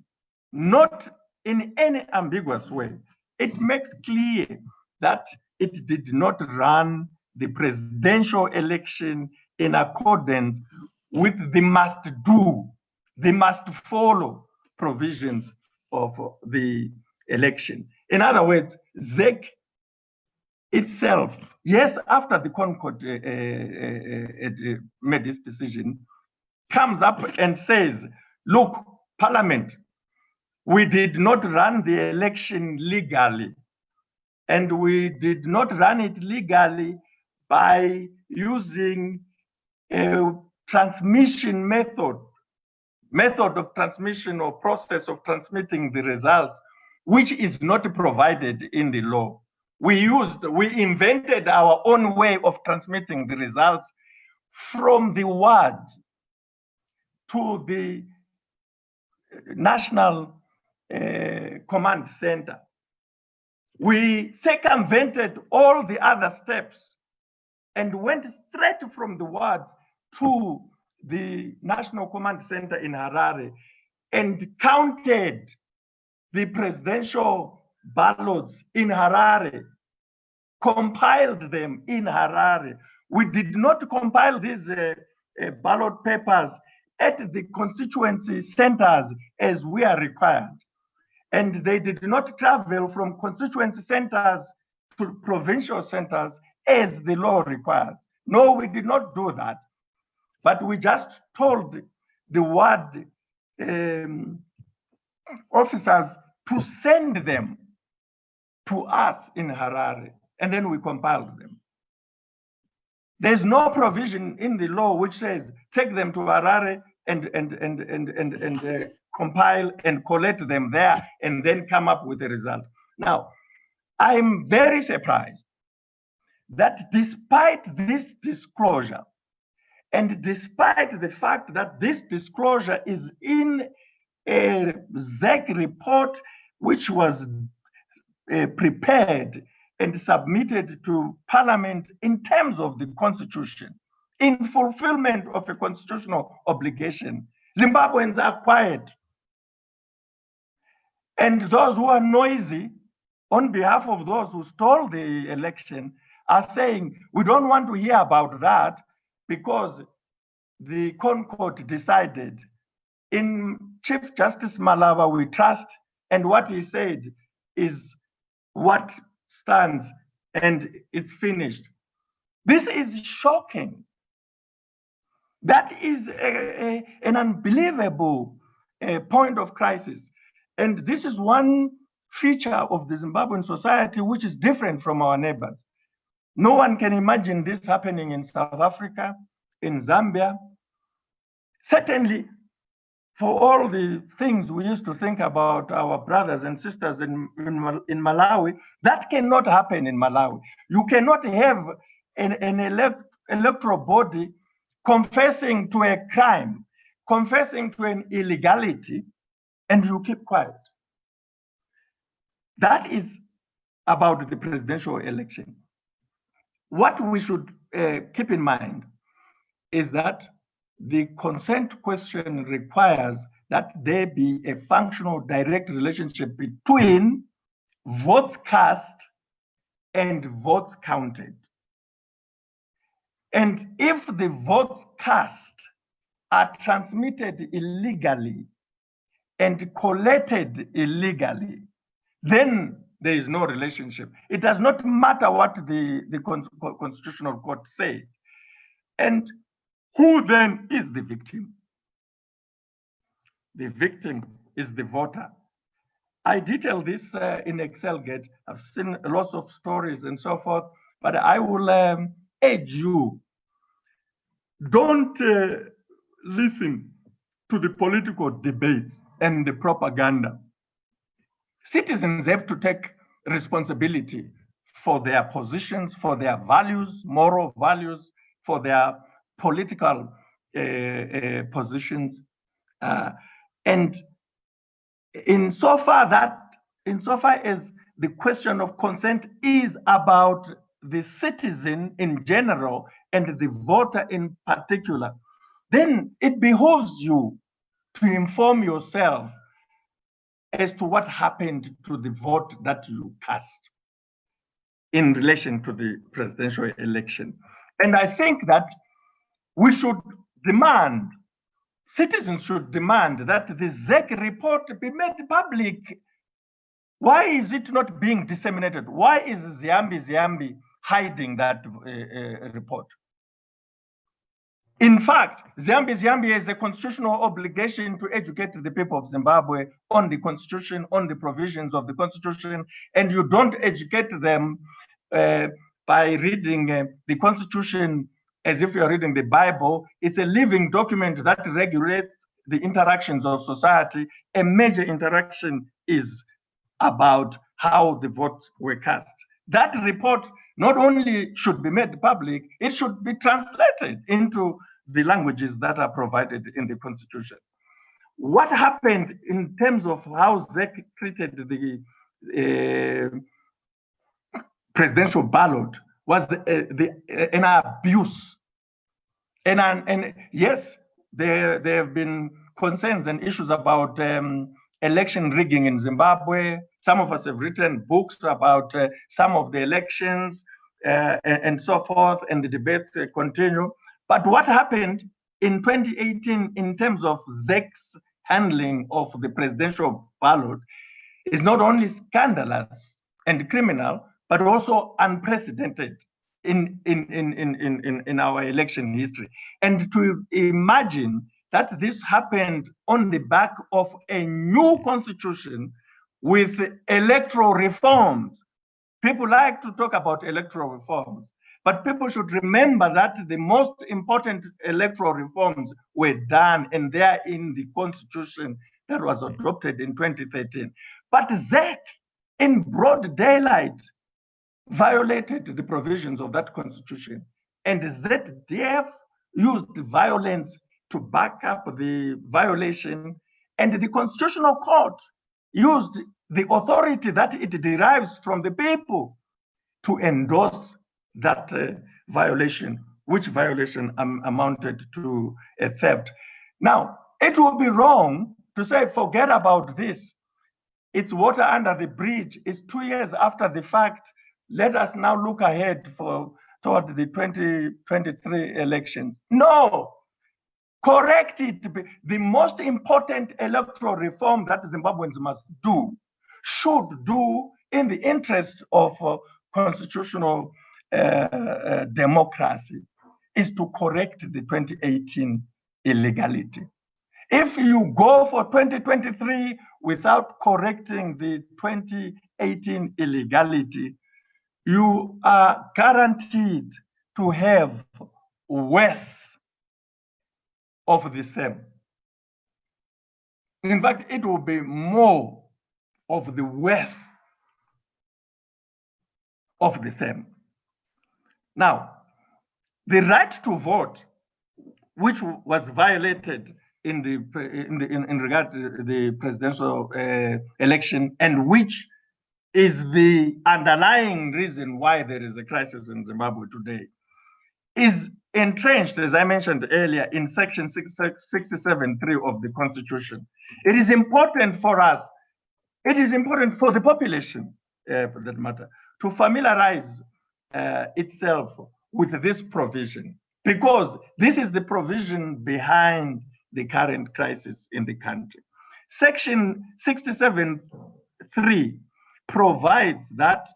[SPEAKER 2] not in any ambiguous way, it makes clear that it did not run the presidential election in accordance with the must do, the must follow provisions of the election. In other words, ZEC itself, yes, after the Concord made this decision, comes up and says, look, Parliament, we did not run the election legally. And we did not run it legally by using a transmission method of transmission or process of transmitting the results, which is not provided in the law. We invented our own way of transmitting the results from the ward to the national command center. We circumvented all the other steps and went straight from the ward to the national command center in Harare and counted the presidential ballots in Harare, compiled them in Harare. We did not compile these ballot papers at the constituency centers as we are required. And they did not travel from constituency centers to provincial centers as the law requires. No, we did not do that. But we just told the ward officers to send them to us in Harare, and then we compiled them. There's no provision in the law which says take them to Harare and compile and collect them there and then come up with a result. Now, I'm very surprised that despite this disclosure, and despite the fact that this disclosure is in a ZEC report which was prepared and submitted to Parliament in terms of the Constitution, in fulfillment of a constitutional obligation, Zimbabweans are quiet. And those who are noisy on behalf of those who stole the election are saying, we don't want to hear about that because the Concord decided. In Chief Justice Malava, we trust, and what he said is what stands, and it's finished. This is shocking. That is an unbelievable point of crisis. And this is one feature of the Zimbabwean society which is different from our neighbors. No one can imagine this happening in South Africa, in Zambia. Certainly, for all the things we used to think about our brothers and sisters in Malawi, that cannot happen in Malawi. You cannot have an electoral body confessing to a crime, confessing to an illegality, and you keep quiet. That is about the presidential election. What we should keep in mind is that the consent question requires that there be a functional direct relationship between votes cast and votes counted. And if the votes cast are transmitted illegally and collected illegally, then there is no relationship. It does not matter what the Constitutional Court says. And who then is the victim? The victim is the voter. I detail this in Excelgate. I've seen lots of stories and so forth, but I will urge you, don't listen to the political debates and the propaganda. Citizens have to take responsibility for their positions, for their values, moral values, for their political positions, and insofar as the question of consent is about the citizen in general and the voter in particular, then it behooves you to inform yourself as to what happened to the vote that you cast in relation to the presidential election. And I think that we should demand, citizens should demand that the ZEC report be made public. Why is it not being disseminated? Why is Ziambi hiding that report? In fact, Ziambi has a constitutional obligation to educate the people of Zimbabwe on the constitution, on the provisions of the constitution, and you don't educate them by reading the constitution as if you're reading the Bible. It's a living document that regulates the interactions of society. A major interaction is about how the votes were cast. That report not only should be made public, it should be translated into the languages that are provided in the Constitution. What happened in terms of how ZEC treated the presidential ballot was an abuse. And yes, there have been concerns and issues about election rigging in Zimbabwe. Some of us have written books about some of the elections and so forth, and the debates continue. But what happened in 2018 in terms of ZEC's handling of the presidential ballot is not only scandalous and criminal, but also unprecedented in our election history. And to imagine that this happened on the back of a new constitution with electoral reforms. People like to talk about electoral reforms, but people should remember that the most important electoral reforms were done, and they are in the constitution that was adopted in 2013. But ZEC, in broad daylight, violated the provisions of that constitution, and ZDF used violence to back up the violation, and the Constitutional Court used the authority that it derives from the people to endorse that violation, which violation amounted to a theft. Now, it would be wrong to say, forget about this. It's water under the bridge. It's 2 years after the fact. Let us now look ahead toward the 2023 elections. No, correct it. The most important electoral reform that Zimbabweans must do, should do in the interest of constitutional democracy, is to correct the 2018 illegality. If you go for 2023 without correcting the 2018 illegality, you are guaranteed to have worse of the same. In fact, it will be more of the worst of the same. Now, the right to vote, which was violated in regard to the presidential election, and which is the underlying reason why there is a crisis in Zimbabwe today, is entrenched, as I mentioned earlier, in section 67.3 of the Constitution. It is important for us, it is important for the population, for that matter, to familiarize itself with this provision, because this is the provision behind the current crisis in the country. Section 67.3 provides that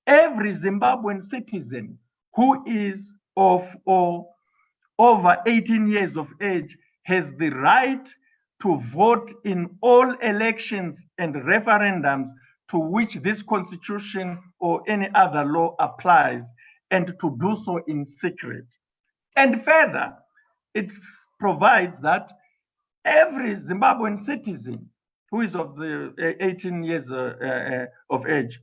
[SPEAKER 2] every Zimbabwean citizen who is of or over 18 years of age has the right to vote in all elections and referendums to which this constitution or any other law applies, and to do so in secret. And further, it provides that every Zimbabwean citizen who is of the 18 years of age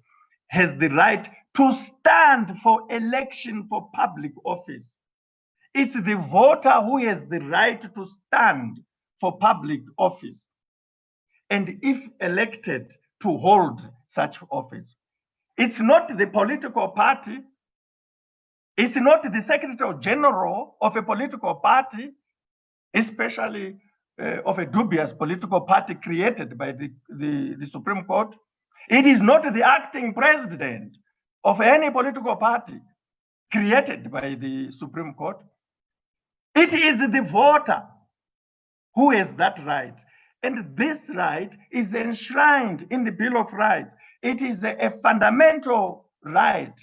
[SPEAKER 2] has the right to stand for election for public office. It's the voter who has the right to stand for public office, and if elected, to hold such office. It's not the political party, It's not the Secretary General of a political party, especially of a dubious political party created by the Supreme Court. It is not the acting president of any political party created by the Supreme Court. It is the voter who has that right. And this right is enshrined in the Bill of Rights. It is a fundamental right,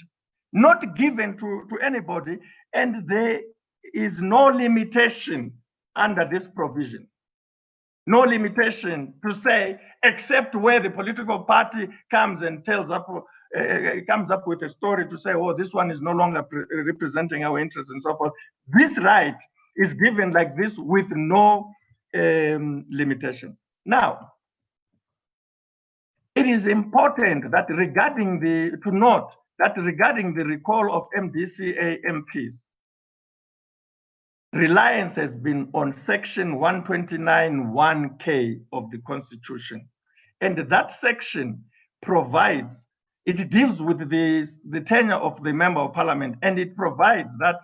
[SPEAKER 2] not given to anybody, and there is no limitation under this provision. No limitation to say, except where the political party comes and comes up with a story to say, oh, this one is no longer representing our interests and so forth. This right is given like this with no limitation. Now, it is important that to note that regarding the recall of MDCA MPs, reliance has been on section 129(1)(k) of the Constitution. And that section provides, it deals with the tenure of the Member of Parliament, and it provides that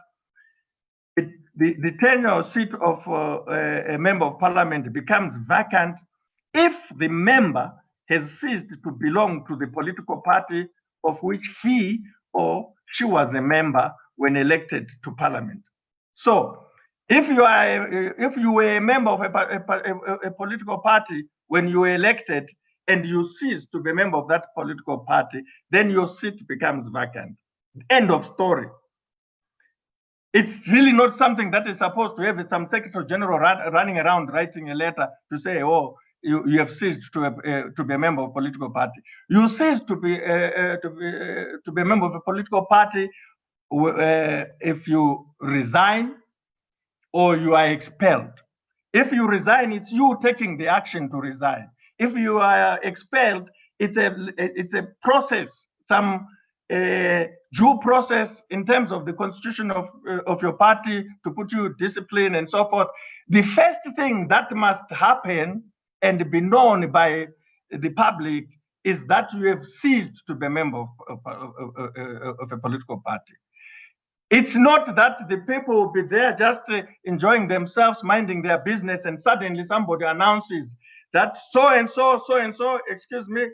[SPEAKER 2] the tenure or seat of a Member of Parliament becomes vacant if the member has ceased to belong to the political party of which he or she was a member when elected to Parliament. So, if you were a member of a political party when you were elected and you cease to be a member of that political party, then your seat becomes vacant. End of story. It's really not something that is supposed to have some Secretary General running around writing a letter to say, oh, you have ceased to be a member of a political party. You cease to be a member of a political party if you resign or you are expelled. If you resign, it's you taking the action to resign. If you are expelled, it's a process, some due process in terms of the constitution of your party to put you discipline and so forth. The first thing that must happen and be known by the public is that you have ceased to be a member of a political party. It's not that the people will be there just enjoying themselves, minding their business, and suddenly somebody announces that so-and-so, excuse me,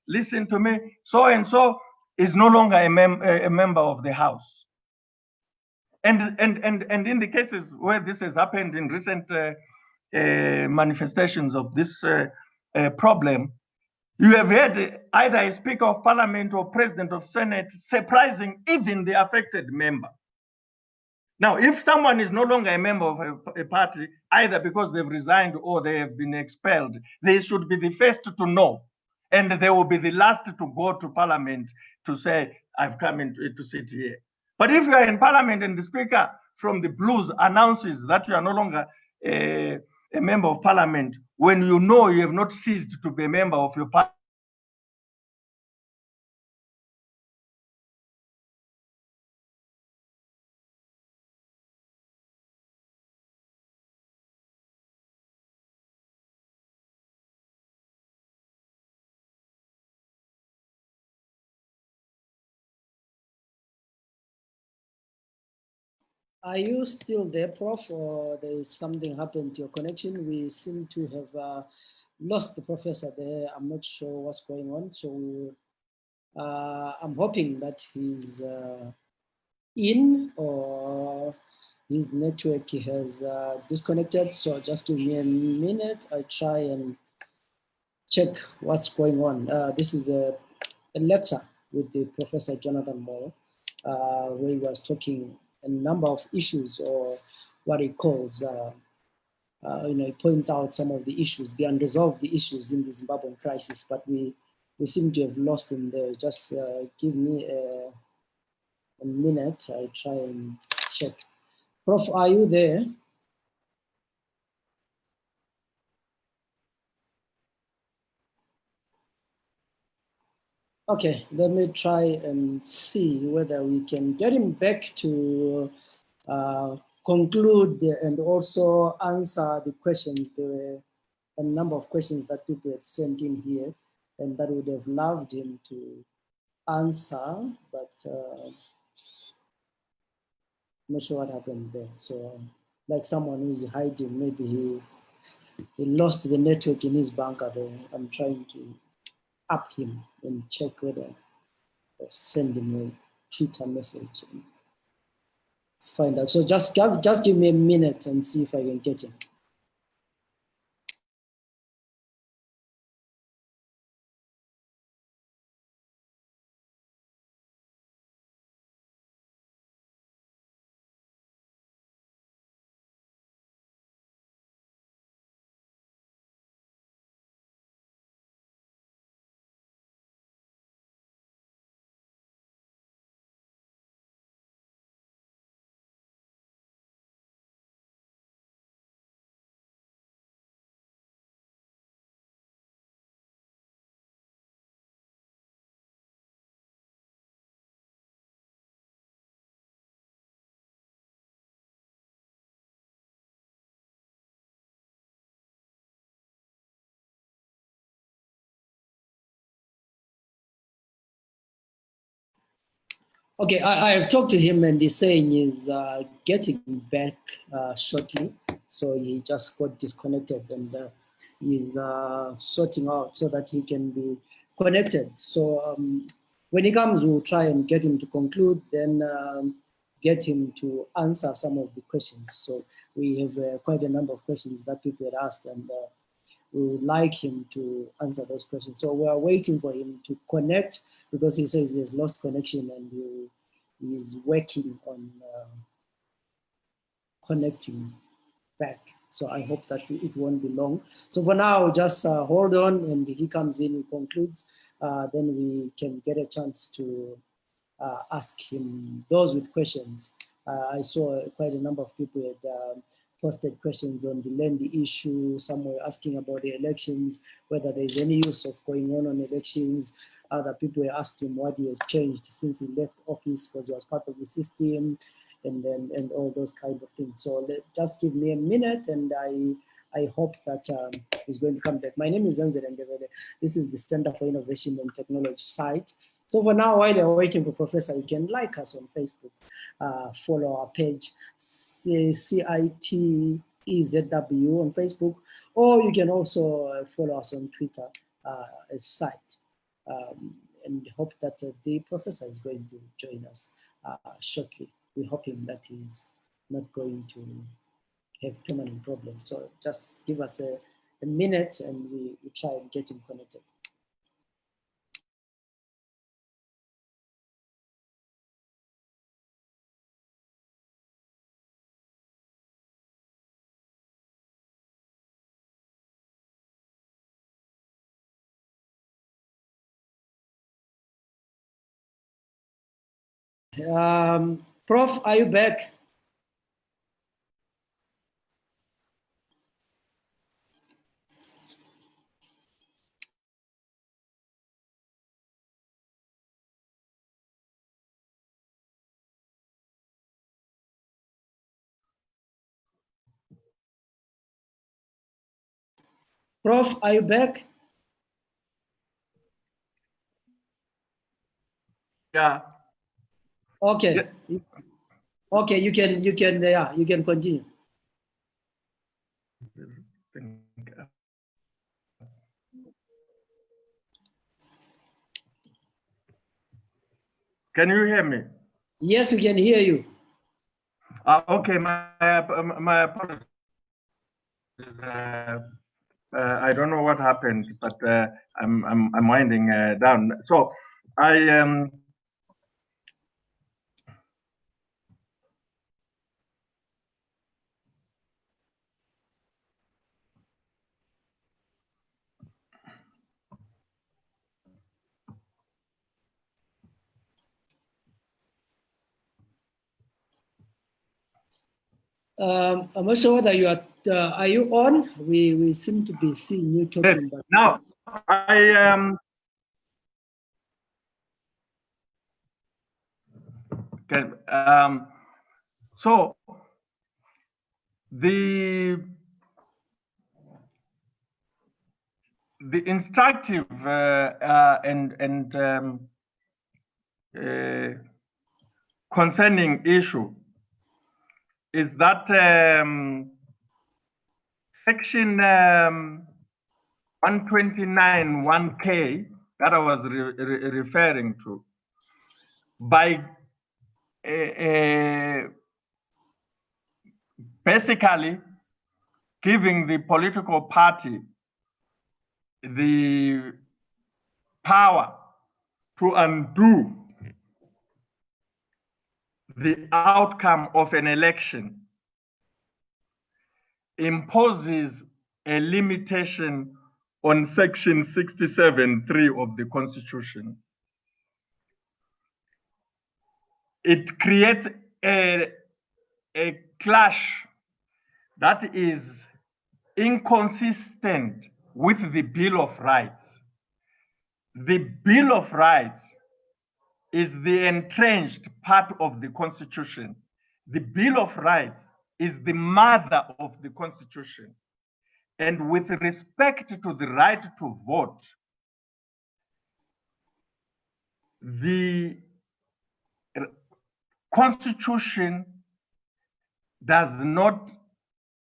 [SPEAKER 2] listen to me, so-and-so is no longer a member of the House. And in the cases where this has happened in recent manifestations of this problem, you have heard either a Speaker of Parliament or President of Senate surprising even the affected member. Now, if someone is no longer a member of a party, either because they've resigned or they have been expelled, they should be the first to know. And they will be the last to go to Parliament to say, I've come in to sit here. But if you are in Parliament and the Speaker from the Blues announces that you are no longer a member of Parliament, when you know you have not ceased to be a member of your party,
[SPEAKER 1] Are you still there, Prof, or there is something happened to your connection? We seem to have lost the professor there. I'm not sure what's going on. So I'm hoping that he's in or his network has disconnected. So just give me a minute. I try and check what's going on. This is a lecture with the Professor Jonathan Moyo, where he was talking a number of issues, or what he calls, he points out some of the issues, the unresolved issues in the Zimbabwean crisis, but we seem to have lost him there. Just give me a minute. I try and check. Prof, are you there? Okay, let me try and see whether we can get him back to conclude and also answer the questions. There were a number of questions that people had sent in here, and that would have loved him to answer, but not sure what happened there. So like someone who's hiding, maybe he lost the network in his bank. I'm trying to up him and check whether or send him a Twitter message and find out. So just give me a minute and see if I can get him. Okay, I have talked to him and he's saying he's getting back shortly. So he just got disconnected and he's sorting out so that he can be connected. So when he comes, we'll try and get him to conclude, then get him to answer some of the questions. So we have quite a number of questions that people had asked, and we would like him to answer those questions. So we are waiting for him to connect because he says he has lost connection and he is working on connecting back. So I hope that it won't be long. So for now, just hold on, and he comes in, he concludes, then we can get a chance to ask him those with questions. I saw quite a number of people had posted questions on the land issue. Some were asking about the elections, whether there's any use of going on elections. Other people were asking what he has changed since he left office because he was part of the system, and all those kind of things. So just give me a minute, and I hope that he's going to come back. My name is Zanzer Ndebele. This is the Center for Innovation and Technology site. So for now, while you're waiting for Professor, you can like us on Facebook, follow our page, CITEZW on Facebook, or you can also follow us on Twitter as site. And hope that the professor is going to join us shortly. We're hoping that he's not going to have permanent problems. So just give us a minute and we try and get him connected. Prof, are you back? Prof, are you back?
[SPEAKER 2] Yeah.
[SPEAKER 1] Okay. Yeah. Okay, you can continue.
[SPEAKER 2] Can you hear me?
[SPEAKER 1] Yes, we can hear you.
[SPEAKER 2] Okay, my apologies. I don't know what happened, but I'm winding down. So I
[SPEAKER 1] I'm not sure whether you are you on? We seem to be seeing you talking, but
[SPEAKER 2] now I can so the instructive and concerning issue is that section 129 1K that I was referring to, by basically giving the political party the power to undo the outcome of an election, imposes a limitation on section 67(3) of the Constitution. It creates a clash that is inconsistent with the Bill of Rights. The Bill of Rights is the entrenched part of the Constitution. The Bill of Rights is the mother of the Constitution. And with respect to the right to vote, the Constitution does not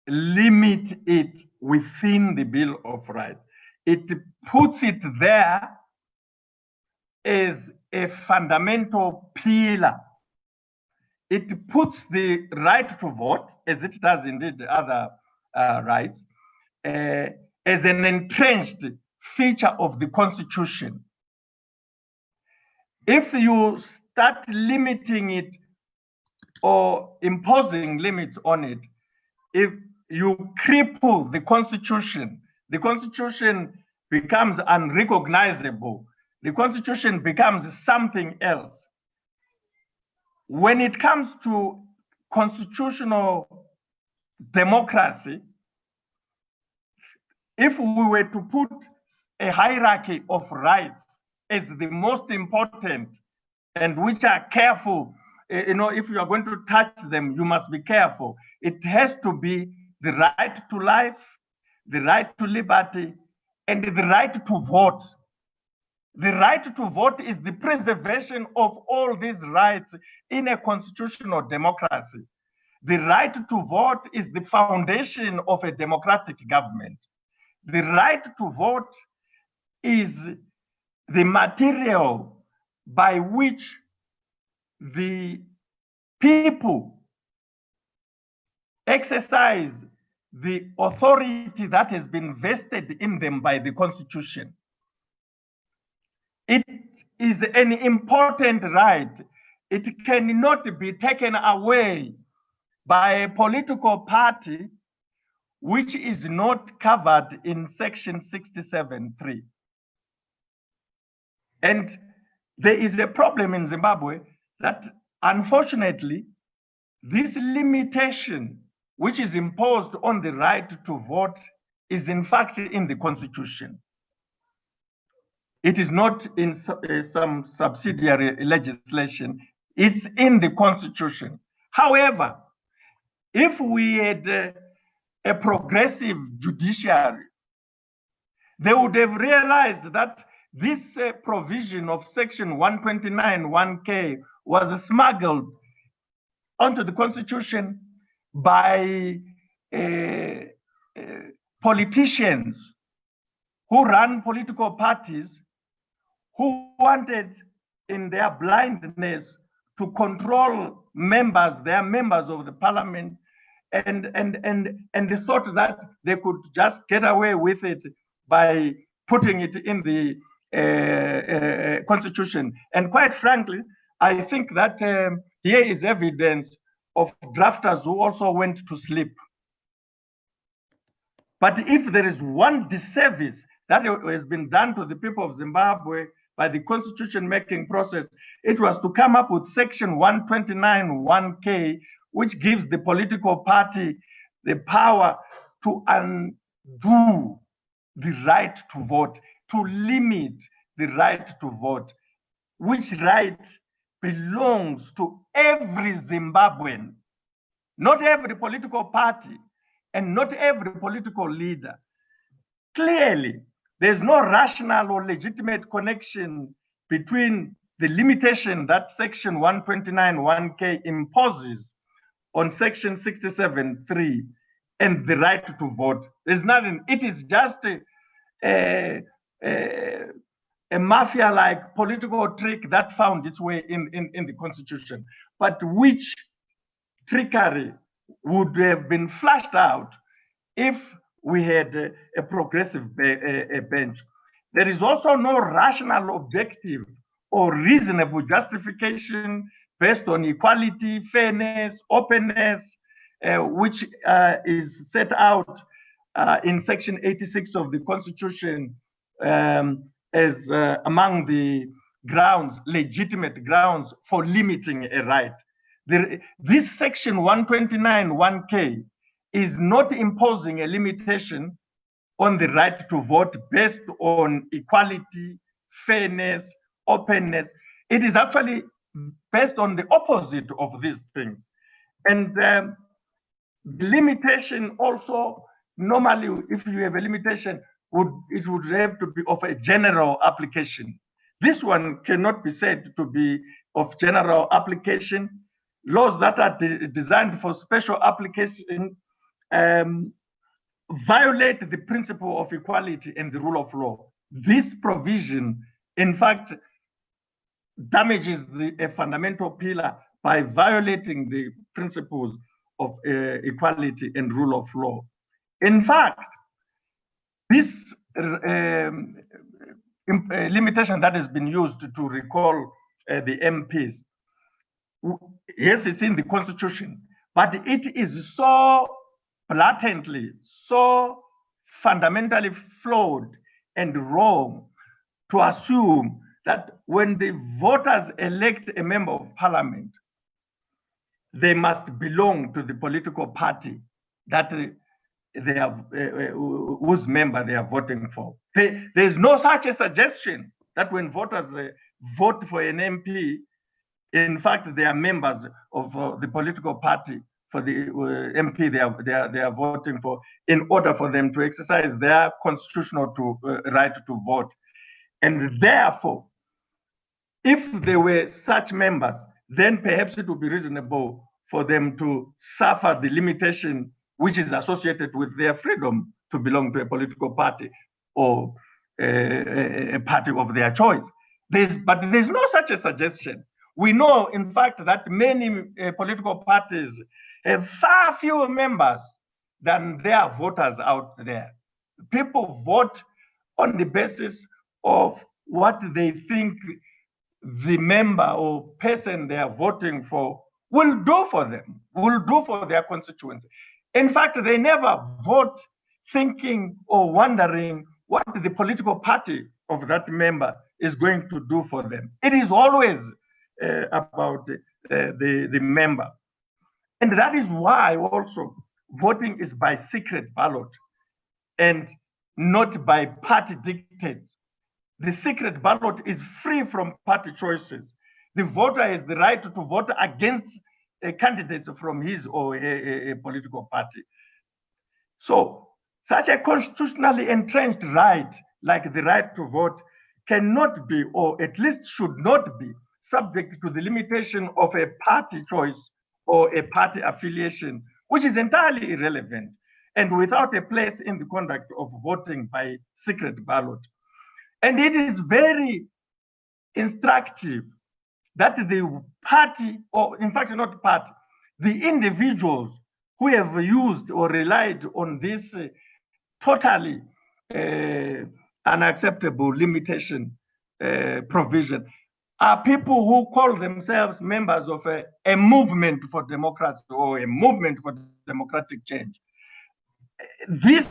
[SPEAKER 2] limit it within the Bill of Rights. It puts it there as a fundamental pillar. It puts the right to vote, as it does indeed the other rights, as an entrenched feature of the Constitution. If you start limiting it or imposing limits on it, if you cripple the Constitution becomes unrecognizable. The Constitution becomes something else. When it comes to constitutional democracy, if we were to put a hierarchy of rights as the most important and which are careful, if you are going to touch them, you must be careful. It has to be the right to life, the right to liberty, and the right to vote. The right to vote is the preservation of all these rights in a constitutional democracy. The right to vote is the foundation of a democratic government. The right to vote is the material by which the people exercise the authority that has been vested in them by the Constitution. It is an important right. It cannot be taken away by a political party which is not covered in section 67(3). And there is a problem in Zimbabwe that, unfortunately, this limitation which is imposed on the right to vote is in fact in the Constitution. It is not in some subsidiary legislation. It's in the Constitution. However, if we had a progressive judiciary, they would have realized that this provision of section 129 1K was smuggled onto the Constitution by politicians who run political parties who wanted, in their blindness, to control members, their members of the parliament, and they thought that they could just get away with it by putting it in the Constitution. And quite frankly, I think that here is evidence of drafters who also went to sleep. But if there is one disservice that has been done to the people of Zimbabwe by the constitution making process, it was to come up with section 129 1K, which gives the political party the power to undo the right to vote, to limit the right to vote, which right belongs to every Zimbabwean, not every political party and not every political leader. Clearly, there's no rational or legitimate connection between the limitation that section 129 1K imposes on section 67(3) and the right to vote. There's nothing. It is just a mafia-like political trick that found its way in the constitution, but which trickery would have been flushed out if we had a progressive bench. There is also no rational, objective, or reasonable justification based on equality, fairness, openness, which is set out in section 86 of the Constitution as among the grounds, legitimate grounds for limiting a right. This section 129(1)(k) is not imposing a limitation on the right to vote based on equality, fairness, openness. It is actually based on the opposite of these things. And the limitation also, normally, if you have a limitation, it would have to be of a general application. This one cannot be said to be of general application. Laws that are designed for special application violate the principle of equality and the rule of law. This provision, in fact, damages a fundamental pillar by violating the principles of equality and rule of law. In fact, this limitation that has been used to recall the MPs, yes, it's in the Constitution, but it is so blatantly, so fundamentally flawed and wrong to assume that when the voters elect a member of parliament, they must belong to the political party that they have, whose member they are voting for. There's no such a suggestion that when voters vote for an MP, in fact, they are members of the political party for the MP they are voting for, in order for them to exercise their constitutional right to vote. And therefore, if there were such members, then perhaps it would be reasonable for them to suffer the limitation which is associated with their freedom to belong to a political party or a party of their choice. But there's no such a suggestion. We know, in fact, that many political parties have far fewer members than their voters out there. People vote on the basis of what they think the member or person they are voting for will do for them, will do for their constituency. In fact, they never vote thinking or wondering what the political party of that member is going to do for them. It is always about the member. And that is why also voting is by secret ballot and not by party dictates. The secret ballot is free from party choices. The voter has the right to vote against a candidate from his or a political party. So such a constitutionally entrenched right, like the right to vote, cannot be, or at least should not be, subject to the limitation of a party choice or a party affiliation, which is entirely irrelevant and without a place in the conduct of voting by secret ballot. And it is very instructive that the party, or in fact not party, the individuals who have used or relied on this totally unacceptable limitation provision are people who call themselves members of a movement for democracy or a movement for democratic change. This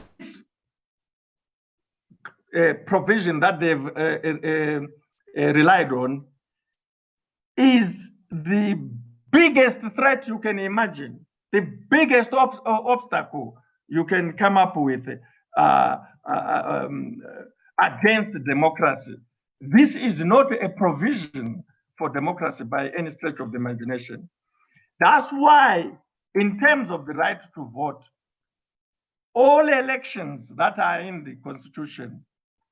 [SPEAKER 2] provision that they've relied on is the biggest threat you can imagine, the biggest obstacle you can come up with against democracy. This is not a provision for democracy by any stretch of the imagination. That's why, in terms of the right to vote, all elections that are in the Constitution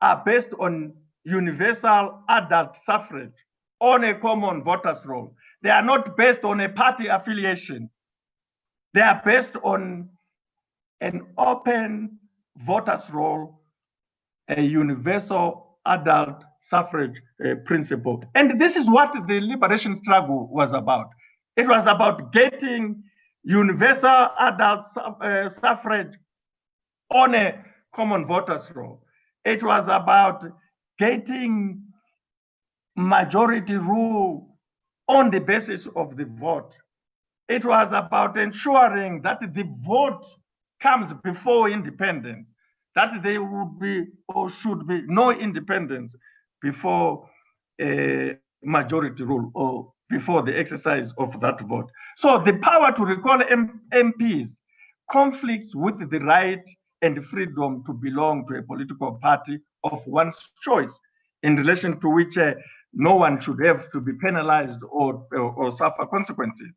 [SPEAKER 2] are based on universal adult suffrage on a common voters roll. They are not based on a party affiliation. They are based on an open voters' roll, a universal adult suffrage principle. And this is what the liberation struggle was about. It was about getting universal adult suffrage on a common voters' roll. It was about getting majority rule on the basis of the vote. It was about ensuring that the vote comes before independence, that there would be or should be no independence before a majority rule or before the exercise of that vote. So the power to recall MPs conflicts with the right and freedom to belong to a political party of one's choice, in relation to which no one should have to be penalized or suffer consequences.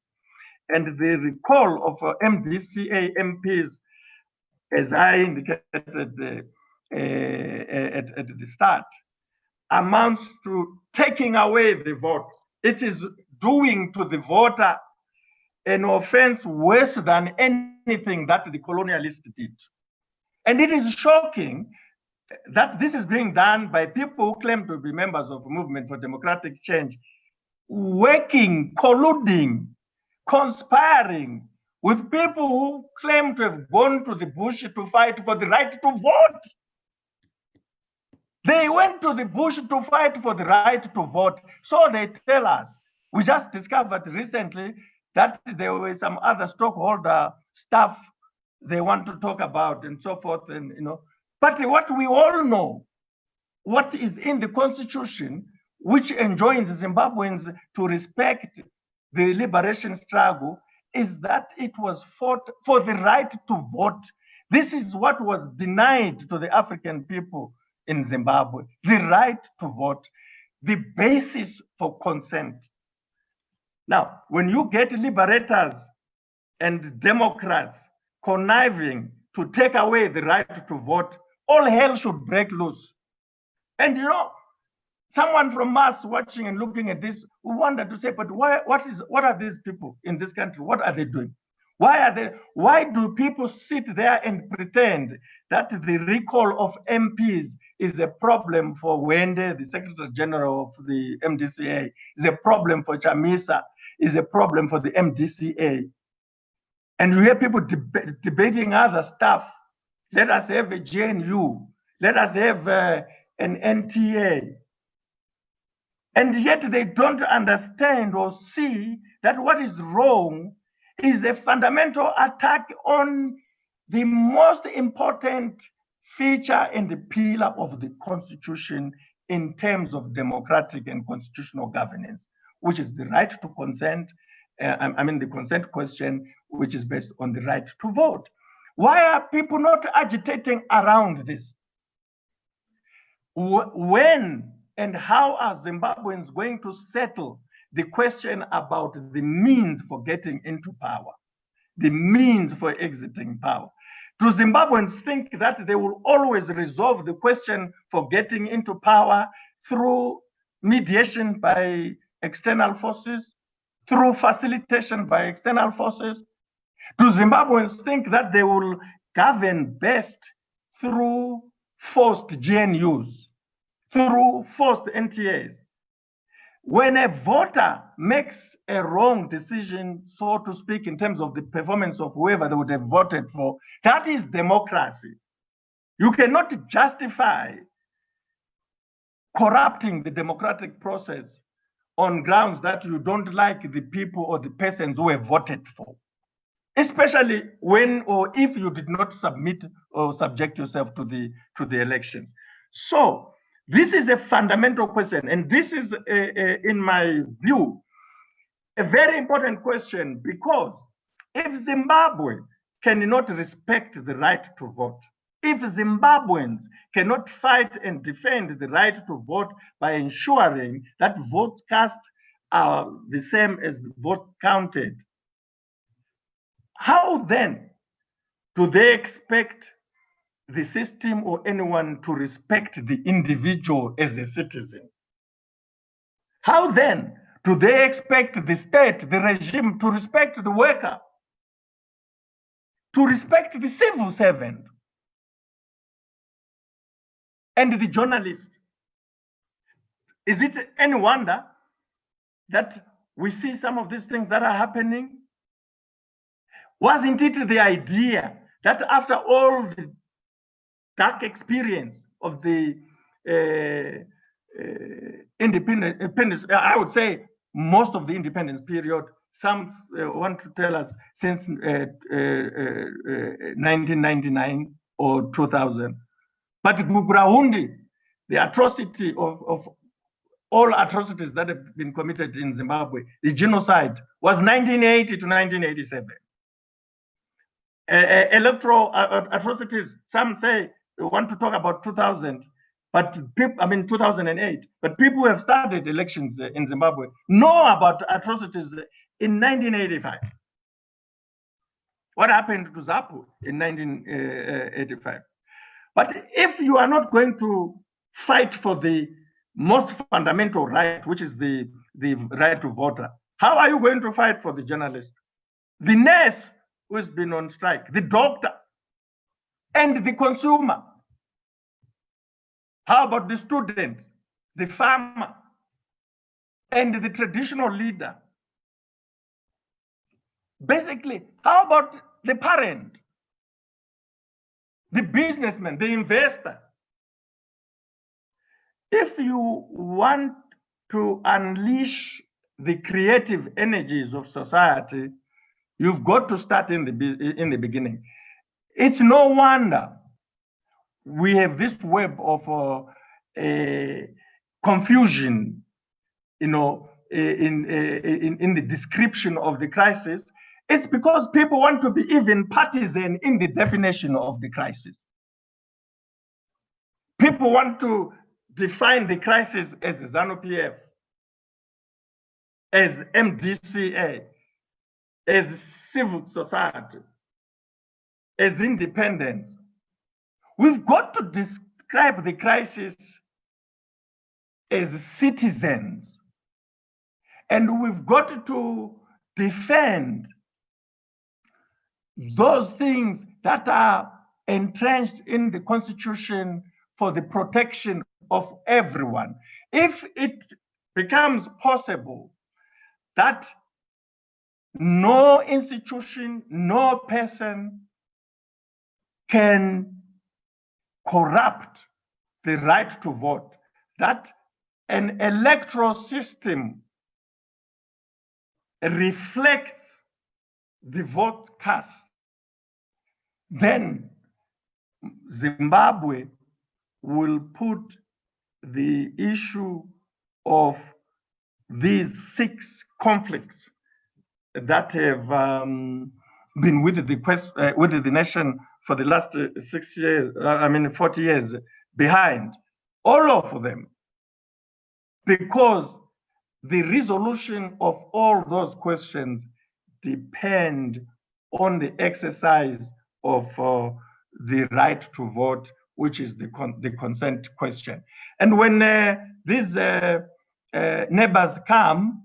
[SPEAKER 2] And the recall of MDCA MPs, as I indicated at the start, amounts to taking away the vote. It is doing to the voter an offense worse than anything that the colonialists did. And it is shocking that this is being done by people who claim to be members of the Movement for Democratic Change, working, colluding, conspiring with people who claim to have gone to the bush to fight for the right to vote. They went to the bush to fight for the right to vote. So they tell us. We just discovered recently that there were some other stockholder stuff they want to talk about and so forth, and But what we all know, what is in the Constitution, which enjoins Zimbabweans to respect the liberation struggle, is that it was fought for the right to vote. This is what was denied to the African people in Zimbabwe, the right to vote, the basis for consent. Now, when you get liberators and Democrats conniving to take away the right to vote, all hell should break loose. And someone from us watching and looking at this will wonder to say, but what are these people in this country? What are they doing? Why do people sit there and pretend that the recall of MPs is a problem for Wende, the Secretary General of the MDCA, is a problem for Chamisa, is a problem for the MDCA? And you hear people debating other stuff. Let us have a GNU. Let us have an NTA. And yet they don't understand or see that what is wrong is a fundamental attack on the most important feature and the pillar of the Constitution in terms of democratic and constitutional governance, which is the right to consent. The consent question, which is based on the right to vote. Why are people not agitating around this? When and how are Zimbabweans going to settle the question about the means for getting into power, the means for exiting power? Do Zimbabweans think that they will always resolve the question for getting into power through mediation by external forces, through facilitation by external forces? Do Zimbabweans think that they will govern best through forced GNUs, through forced NTAs? When a voter makes a wrong decision, so to speak, in terms of the performance of whoever they would have voted for, that is democracy. You cannot justify corrupting the democratic process on grounds that you don't like the people or the persons who have voted for, especially when or if you did not submit or subject yourself to the elections. So this is a fundamental question, and this is, in my view, a very important question, because if Zimbabwe cannot respect the right to vote, if Zimbabweans cannot fight and defend the right to vote by ensuring that votes cast are the same as the vote counted, how then do they expect the system or anyone to respect the individual as a citizen? How then do they expect the state, the regime, to respect the worker? to respect the civil servant and the journalist. Is it any wonder that we see some of these things that are happening? Wasn't it the idea that after all the dark experience of the independence, I would say most of the independence period, some want to tell us since 1999 or 2000, but Gugraundi, the atrocity of all atrocities that have been committed in Zimbabwe, the genocide, was 1980 to 1987. Electoral atrocities, some say they want to talk about 2000, but people, 2008, but people who have studied elections in Zimbabwe know about atrocities in 1985. What happened to ZAPU in 1985? But if you are not going to fight for the most fundamental right, which is the right to vote, how are you going to fight for the journalist, the nurse who has been on strike, the doctor, and the consumer? How about the student, the farmer, and the traditional leader? Basically, how about the parent, the businessman, the investor? If you want to unleash the creative energies of society, you've got to start in the beginning. It's no wonder we have this web of confusion, in the description of the crisis. It's because people want to be even partisan in the definition of the crisis. People want to define the crisis as ZANU-PF, as MDCA, as civil society, as independence. We've got to describe the crisis as citizens, and we've got to defend those things that are entrenched in the Constitution for the protection of everyone. If it becomes possible that no institution, no person can corrupt the right to vote, that an electoral system reflects the vote cast, then Zimbabwe will put the issue of these 6 conflicts that have been with the nation for the last 40 years behind, all of them, because the resolution of all those questions depend on the exercise of the right to vote, which is the consent question. And when these neighbors come,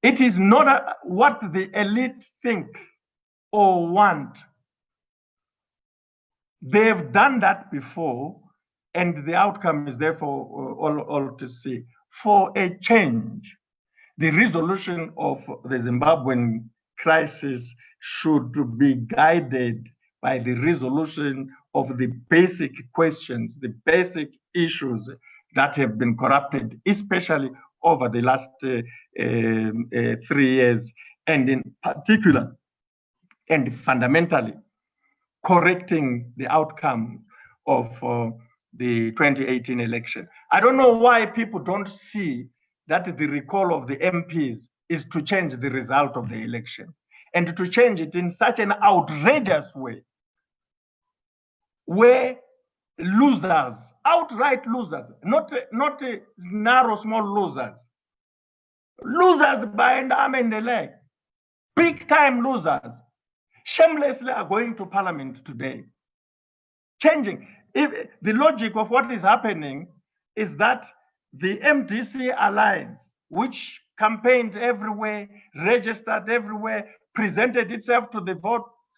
[SPEAKER 2] it is not what the elite think or want. They've done that before, and the outcome is therefore all to see. For a change, the resolution of the Zimbabwean crisis should be guided by the resolution of the basic questions, the basic issues that have been corrupted, especially over the last 3 years, and in particular and fundamentally correcting the outcome of the 2018 election. I don't know why people don't see that the recall of the MPs is to change the result of the election, and to change it in such an outrageous way, where losers, outright losers, not narrow, small losers, losers by an arm and a leg, big time losers, shamelessly are going to parliament today. Changing. If the logic of what is happening is that the MDC alliance, which campaigned everywhere, registered everywhere, presented itself to the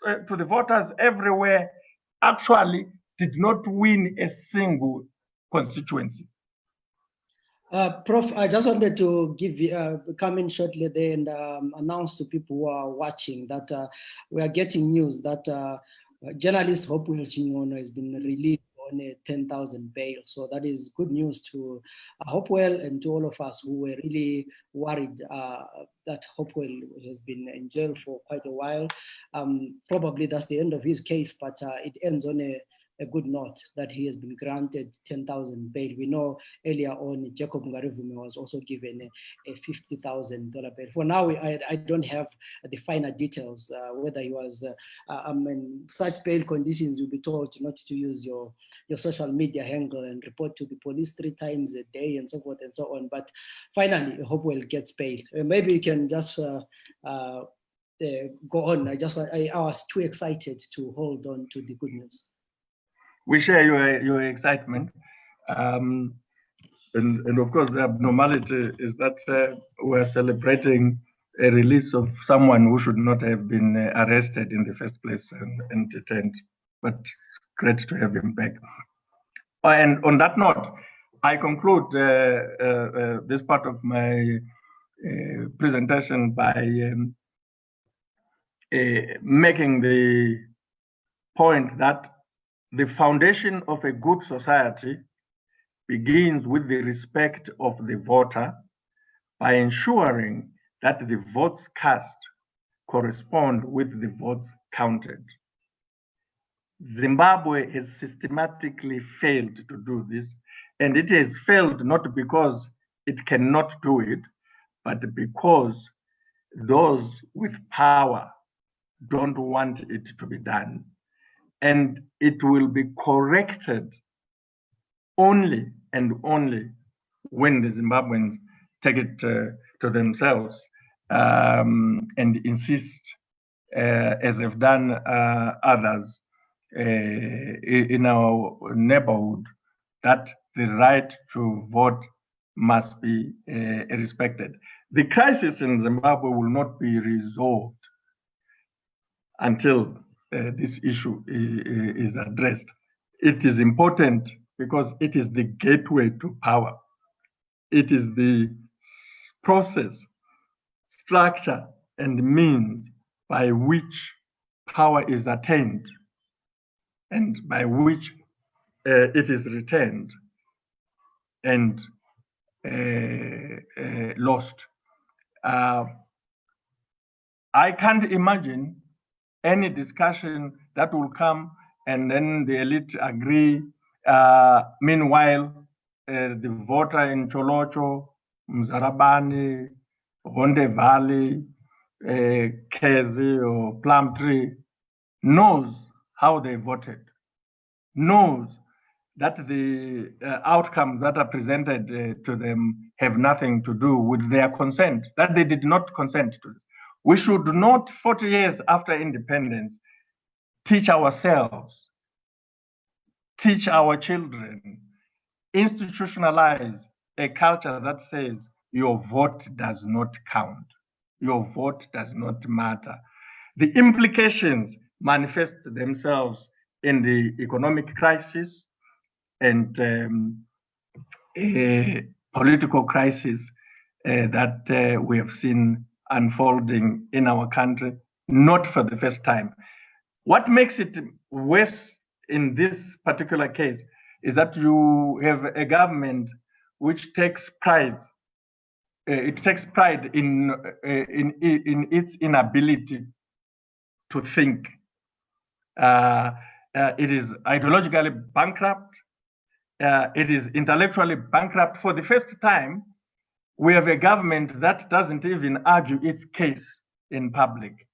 [SPEAKER 2] to the voters everywhere actually did not win a single constituency.
[SPEAKER 1] Prof, I just wanted to come in shortly there and announce to people who are watching that we are getting news that journalist Hopewell Chingono has been released on a 10,000 bail. So that is good news to Hopewell and to all of us who were really worried that Hopewell has been in jail for quite a while. Probably that's the end of his case, but it ends on a good note that he has been granted 10,000 bail. We know earlier on Jacob Ngarivume was also given a $50,000 bail. For now, I don't have the finer details, whether he was, such bail conditions, you'll be told not to use your social media handle and report to the police 3 times a day and so forth and so on. But finally, Hopewell gets bail. Maybe you can just go on. I was too excited to hold on to the good news.
[SPEAKER 2] We share your excitement. And of course, the abnormality is that we're celebrating a release of someone who should not have been arrested in the first place and detained. But great to have him back. And on that note, I conclude this part of my presentation by making the point that the foundation of a good society begins with the respect of the voter by ensuring that the votes cast correspond with the votes counted. Zimbabwe has systematically failed to do this, and it has failed not because it cannot do it, but because those with power don't want it to be done. And it will be corrected only and only when the Zimbabweans take it to themselves and insist, as have done others in our neighborhood, that the right to vote must be respected. The crisis in Zimbabwe will not be resolved until this issue is addressed. It is important because it is the gateway to power. It is the process, structure, and means by which power is attained and by which it is retained and lost. I can't imagine any discussion that will come and then the elite agree. Meanwhile, the voter in Cholocho, Mzarabani, Ronde Valley, Kezi or Plumtree knows how they voted, knows that the outcomes that are presented to them have nothing to do with their consent, that they did not consent to this. We should not, 40 years after independence, teach ourselves, teach our children, institutionalize a culture that says your vote does not count, your vote does not matter. The implications manifest themselves in the economic crisis and political crisis that we have seen unfolding in our country, not for the first time. What makes it worse in this particular case is that you have a government which takes pride. It takes pride in its inability to think. It is ideologically bankrupt. It is intellectually bankrupt. For the first time, we have a government that doesn't even argue its case in public.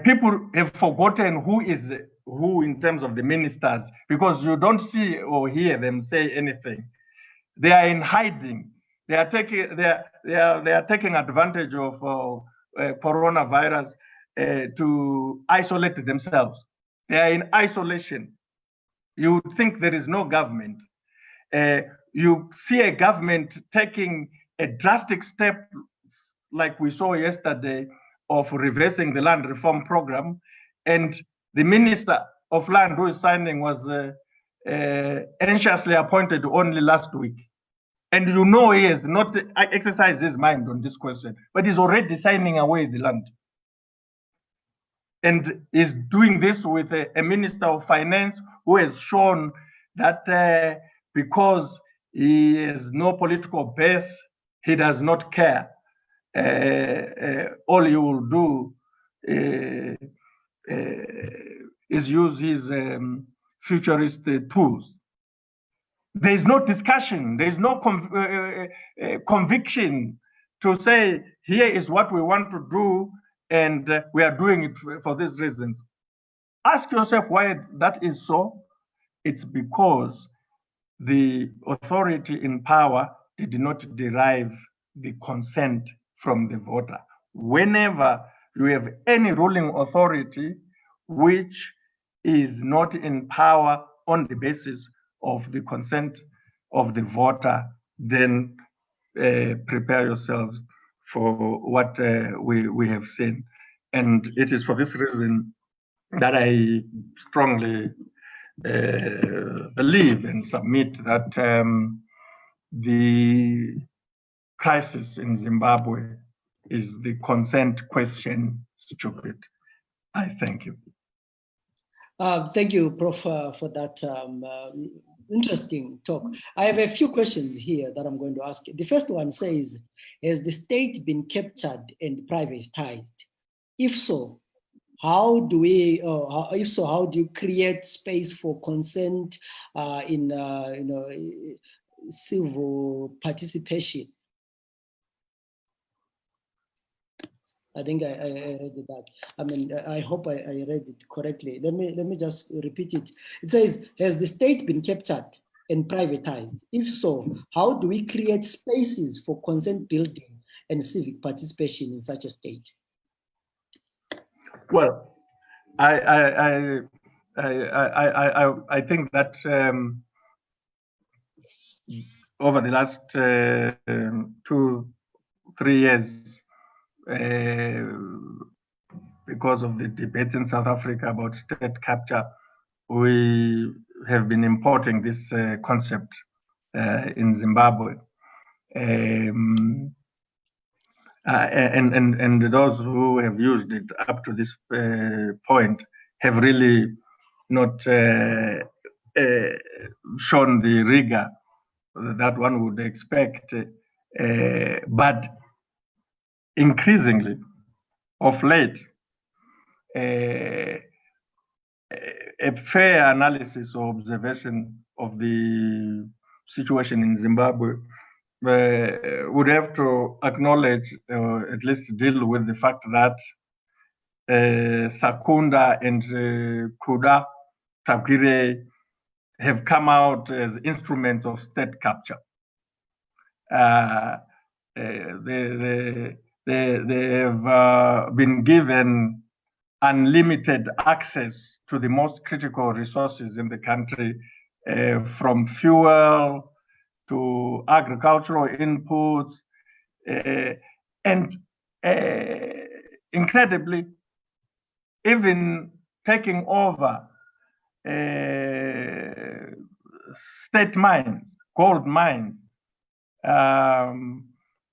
[SPEAKER 2] People have forgotten who is who in terms of the ministers, because you don't see or hear them say anything. They are in hiding. They are taking advantage of coronavirus to isolate themselves. They are in isolation. You think there is no government. You see a government taking a drastic step, like we saw yesterday, of reversing the land reform program, and the minister of land who is signing was anxiously appointed only last week. And you know he has not exercised his mind on this question, but he's already signing away the land. And is doing this with a minister of finance who has shown that because he has no political base, he does not care. All he will do is use his futurist tools. There is no discussion, there is no conviction to say, here is what we want to do, and we are doing it for these reasons. Ask yourself why that is so. It's because the authority in power did not derive the consent from the voter. Whenever you have any ruling authority which is not in power on the basis of the consent of the voter, then prepare yourselves for what we have seen. And it is for this reason that I strongly believe and submit that the crisis in Zimbabwe is the consent question stupid. I thank you.
[SPEAKER 1] Thank you, Prof, for that interesting talk. I have a few questions here that I'm going to ask. The first one says, has the state been captured and privatized? If so, how do we, if so, how do you create space for consent in civil participation? I think I read that. I mean, I hope I read it correctly. Let me just repeat it. It says, has the state been captured and privatized? If so, how do we create spaces for consent building and civic participation in such a state?
[SPEAKER 2] Well, I think that over the last 2-3 years, because of the debate in South Africa about state capture, we have been importing this concept in Zimbabwe. And those who have used it up to this point have really not shown the rigor that one would expect. But increasingly, of late, a fair analysis or observation of the situation in Zimbabwe would have to acknowledge, or at least deal with the fact that Sakunda and Kuda Tabgire have come out as instruments of state capture. They have been given unlimited access to the most critical resources in the country, from fuel to agricultural inputs, and incredibly, even taking over state mines, gold mines,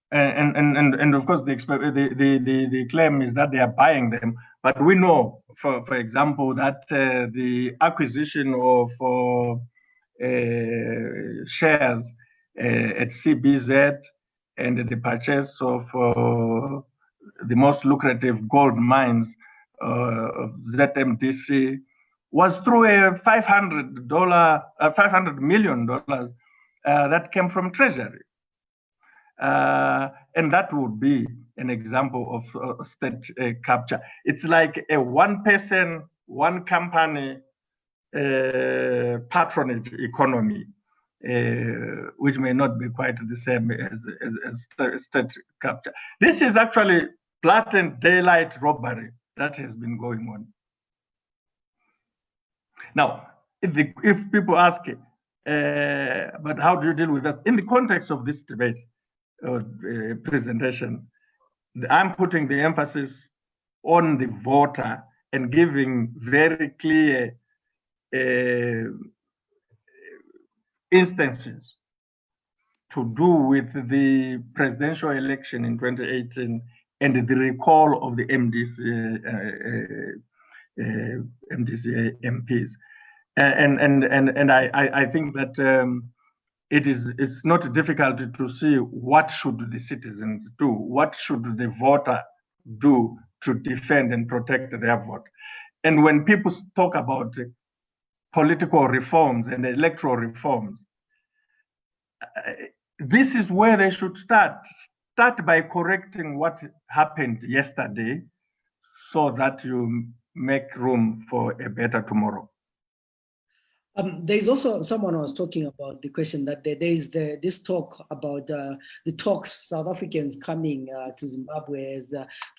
[SPEAKER 2] and of course the claim is that they are buying them, but we know, for example, that the acquisition of shares at CBZ and the purchase of the most lucrative gold mines of ZMDC was through a $500 million that came from Treasury. And that would be an example of state capture. It's like a one person, one company patronage economy, which may not be quite the same as state capture. This is actually blatant daylight robbery that has been going on. Now, if people ask, but how do you deal with that? In the context of this debate, presentation, I'm putting the emphasis on the voter and giving very clear instances to do with the presidential election in 2018 and the recall of the MDC MPs. And I think that it's not difficult to see what should the citizens do, what should the voter do to defend and protect their vote. And when people talk about political reforms and electoral reforms, this is where they should start. Start by correcting what happened yesterday so that you make room for a better tomorrow.
[SPEAKER 1] There's also someone who was talking about the question that there is this talk about the talks South Africans coming to Zimbabwe as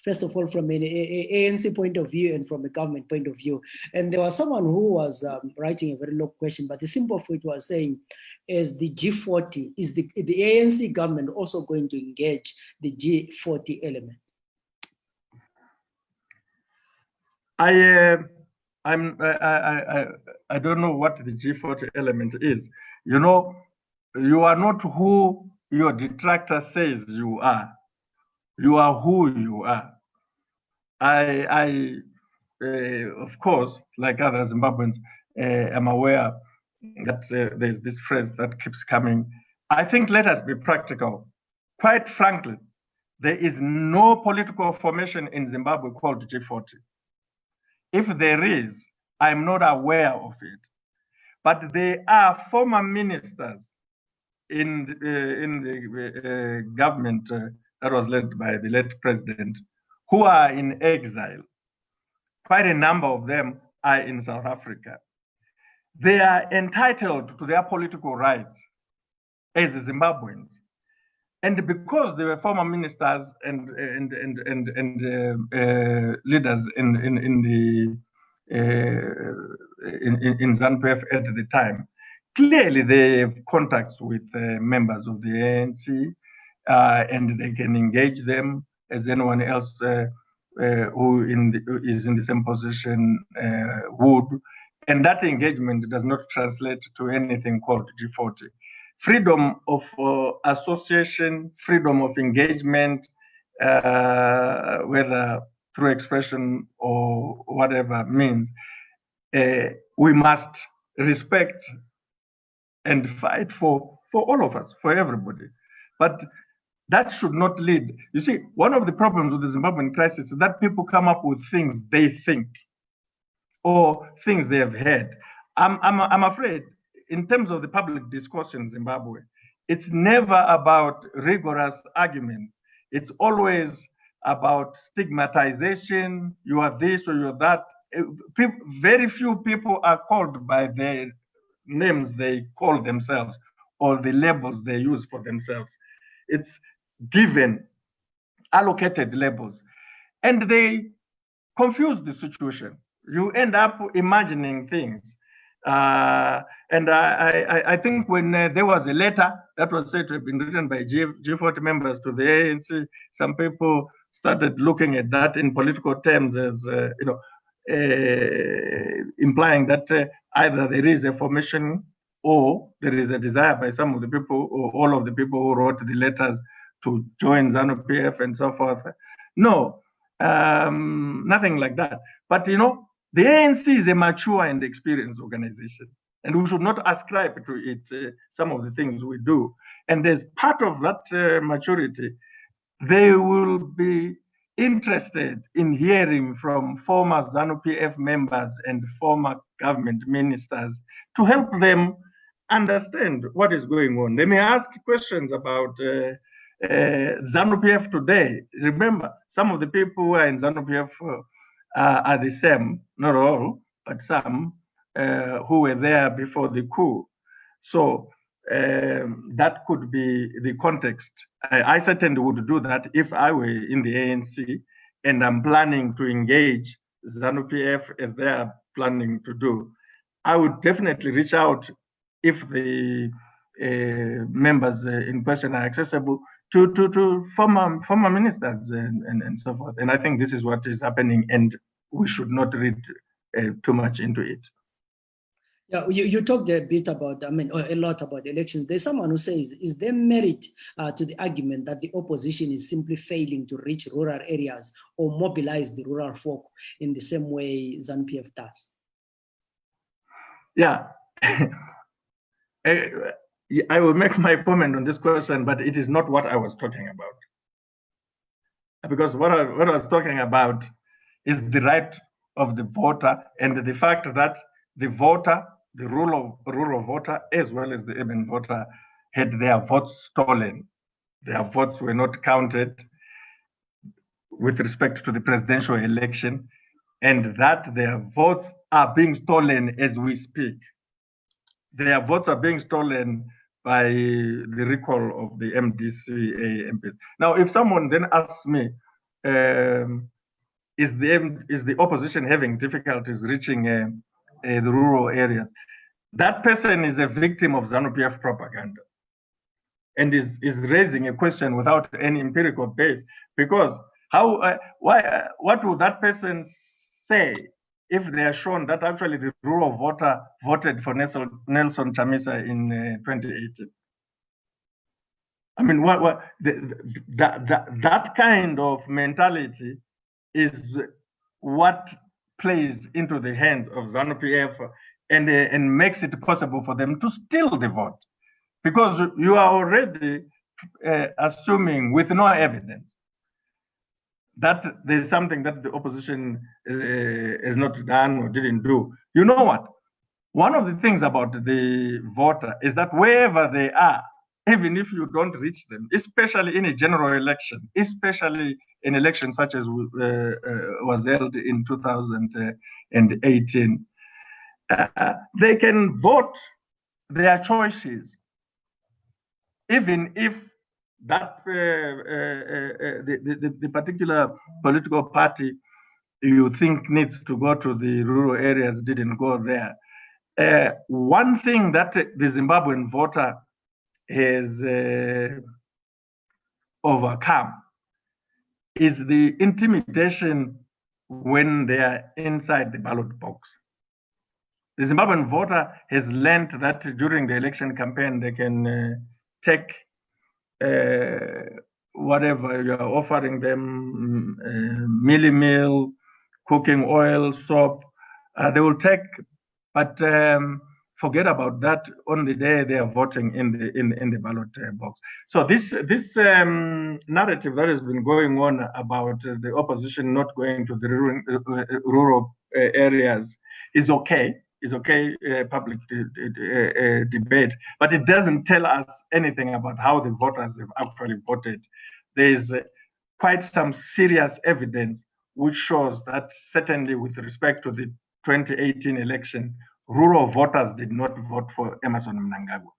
[SPEAKER 1] first of all from an ANC point of view and from a government point of view. And there was someone who was writing a very long question, but the simple of it was saying, is the G40, is the ANC government also going to engage the G40 element?
[SPEAKER 2] I don't know what the G40 element is. You know, you are not who your detractor says you are. You are who you are. Of course, like other Zimbabweans, am aware that there's this phrase that keeps coming. I think let us be practical. Quite frankly, there is no political formation in Zimbabwe called G40. If there is, I'm not aware of it. But there are former ministers in the government that was led by the late president who are in exile. Quite a number of them are in South Africa. They are entitled to their political rights as Zimbabweans. And because they were former ministers and leaders in ZANU-PF at the time, clearly they have contacts with members of the ANC, and they can engage them as anyone else who is in the same position would. And that engagement does not translate to anything called G40. Freedom of association, freedom of engagement, whether through expression or whatever means, we must respect and fight for all of us, for everybody. But that should not lead. You see, one of the problems with the Zimbabwean crisis is that people come up with things they think or things they have heard. I'm afraid, in terms of the public discourse in Zimbabwe, it's never about rigorous arguments. It's always about stigmatization. You are this or you're that. Very few people are called by the names they call themselves or the labels they use for themselves. It's given allocated labels, and they confuse the situation. You end up imagining things. And I think when there was a letter that was said to have been written by G40 members to the ANC, some people started looking at that in political terms as, implying that either there is a formation or there is a desire by some of the people or all of the people who wrote the letters to join ZANU-PF and so forth. No, nothing like that. But, the ANC is a mature and experienced organization, and we should not ascribe to it some of the things we do. And as part of that maturity, they will be interested in hearing from former ZANU-PF members and former government ministers to help them understand what is going on. They may ask questions about ZANU-PF today. Remember, some of the people who are in ZANU-PF are the same, not all, but some who were there before the coup. So that could be the context. I certainly would do that if I were in the ANC and I'm planning to engage ZANU-PF as they are planning to do. I would definitely reach out if the members in question are accessible to former ministers and so forth. And I think this is what is happening, and we should not read too much into it.
[SPEAKER 1] Yeah, you talked a bit about, or a lot about elections. There's someone who says, is there merit to the argument that the opposition is simply failing to reach rural areas or mobilize the rural folk in the same way ZANU-PF does?
[SPEAKER 2] Yeah. I will make my comment on this question, but it is not what I was talking about. Because what I was talking about is the right of the voter and the fact that the voter, the rural voter, as well as the urban voter, had their votes stolen. Their votes were not counted with respect to the presidential election, and that their votes are being stolen as we speak. Their votes are being stolen by the recall of the MDCA MPs. Now, if someone then asks me, is the opposition having difficulties reaching the rural areas? That person is a victim of ZANU-PF propaganda and is raising a question without any empirical base, because what would that person say if they are shown that actually the rural voter voted for Nelson Chamisa in 2018? I mean, that kind of mentality is what plays into the hands of ZANU-PF and makes it possible for them to steal the vote, because you are already assuming with no evidence that there's something that the opposition has not done or didn't do. You know what? One of the things about the voter is that wherever they are, even if you don't reach them, especially in a general election, especially an election such as was held in 2018, they can vote their choices, even if that the particular political party you think needs to go to the rural areas didn't go there. One thing that the Zimbabwean voter has overcome is the intimidation when they are inside the ballot box. The Zimbabwean voter has learned that during the election campaign, they can take whatever you are offering them, mealie meal, cooking oil, soap, they will take, but forget about that on the day they are voting in the ballot box. So this narrative that has been going on about the opposition not going to the rural areas is okay. Is okay, public debate, but it doesn't tell us anything about how the voters have actually voted. There is quite some serious evidence which shows that certainly with respect to the 2018 election, rural voters did not vote for Emmerson Mnangagwa.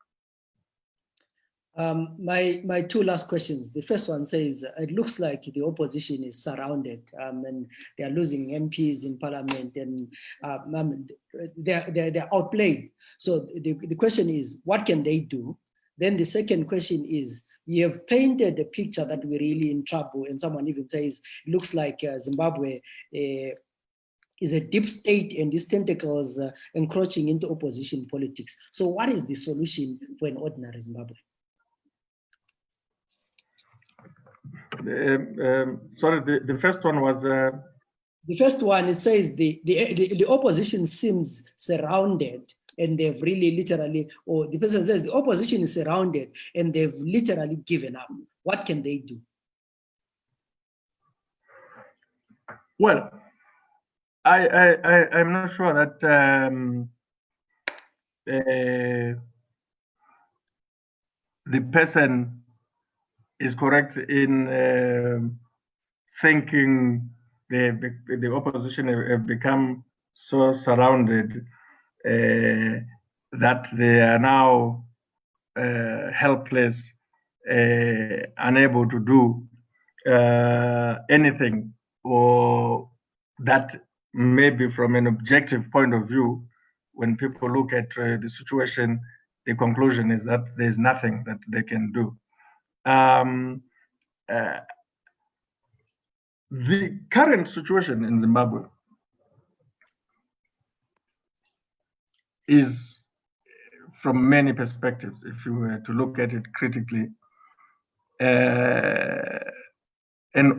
[SPEAKER 1] My two last questions. The first one says, it looks like the opposition is surrounded and they are losing MPs in parliament and they're outplayed. So the question is, what can they do? Then the second question is, you have painted a picture that we're really in trouble, and someone even says, it looks like Zimbabwe is a deep state and these tentacles encroaching into opposition politics. So what is the solution for an ordinary Zimbabwe?
[SPEAKER 2] Sorry, the first one was...
[SPEAKER 1] The first one, it says the opposition seems surrounded and they've really literally, or the person says the opposition is surrounded and they've literally given up. What can they do?
[SPEAKER 2] Well, I'm not sure that the person is correct in thinking the opposition have become so surrounded that they are now helpless, unable to do anything, or that maybe from an objective point of view, when people look at the situation, the conclusion is that there's nothing that they can do. The current situation in Zimbabwe is, from many perspectives, if you were to look at it critically, an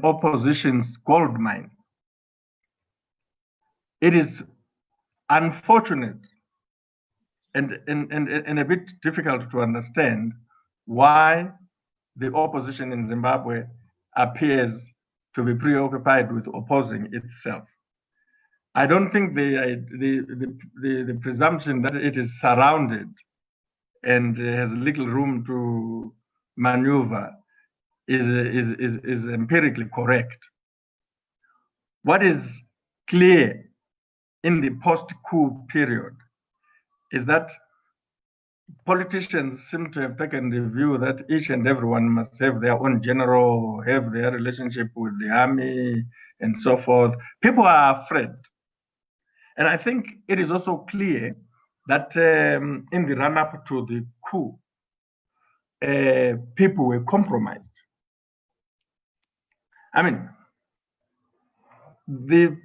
[SPEAKER 2] opposition's gold mine. It is unfortunate and a bit difficult to understand why the opposition in Zimbabwe appears to be preoccupied with opposing itself. I don't think the presumption that it is surrounded and has little room to maneuver is empirically correct. What is clear in the post-coup period is that politicians seem to have taken the view that each and everyone must have their own general, have their relationship with the army, and so forth. People are afraid. And I think it is also clear that in the run-up to the coup, people were compromised. I mean, the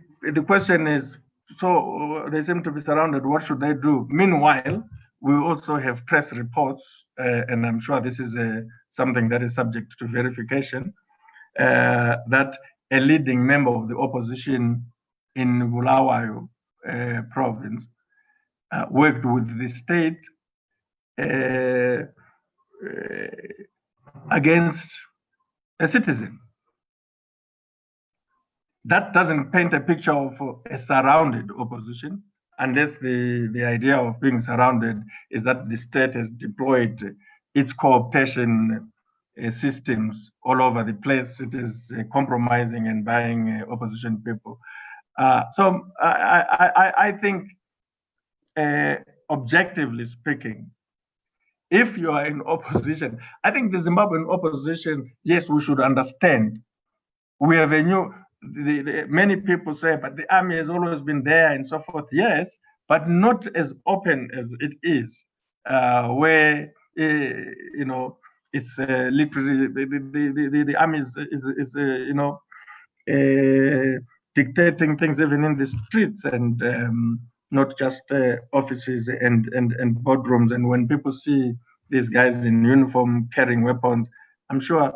[SPEAKER 2] question is, so they seem to be surrounded, what should they do? Meanwhile, we also have press reports, and I'm sure this is something that is subject to verification, that a leading member of the opposition in Bulawayo province worked with the state against a citizen. That doesn't paint a picture of a surrounded opposition, unless the idea of being surrounded is that the state has deployed its co-optation systems all over the place. It is compromising and buying opposition people. So I think, objectively speaking, if you are in opposition, I think the Zimbabwean opposition, yes, we should understand. We have a new, many people say, but the army has always been there and so forth. Yes, but not as open as it is, where it's literally the army is dictating things even in the streets, and not just offices and boardrooms. And when people see these guys in uniform carrying weapons, I'm sure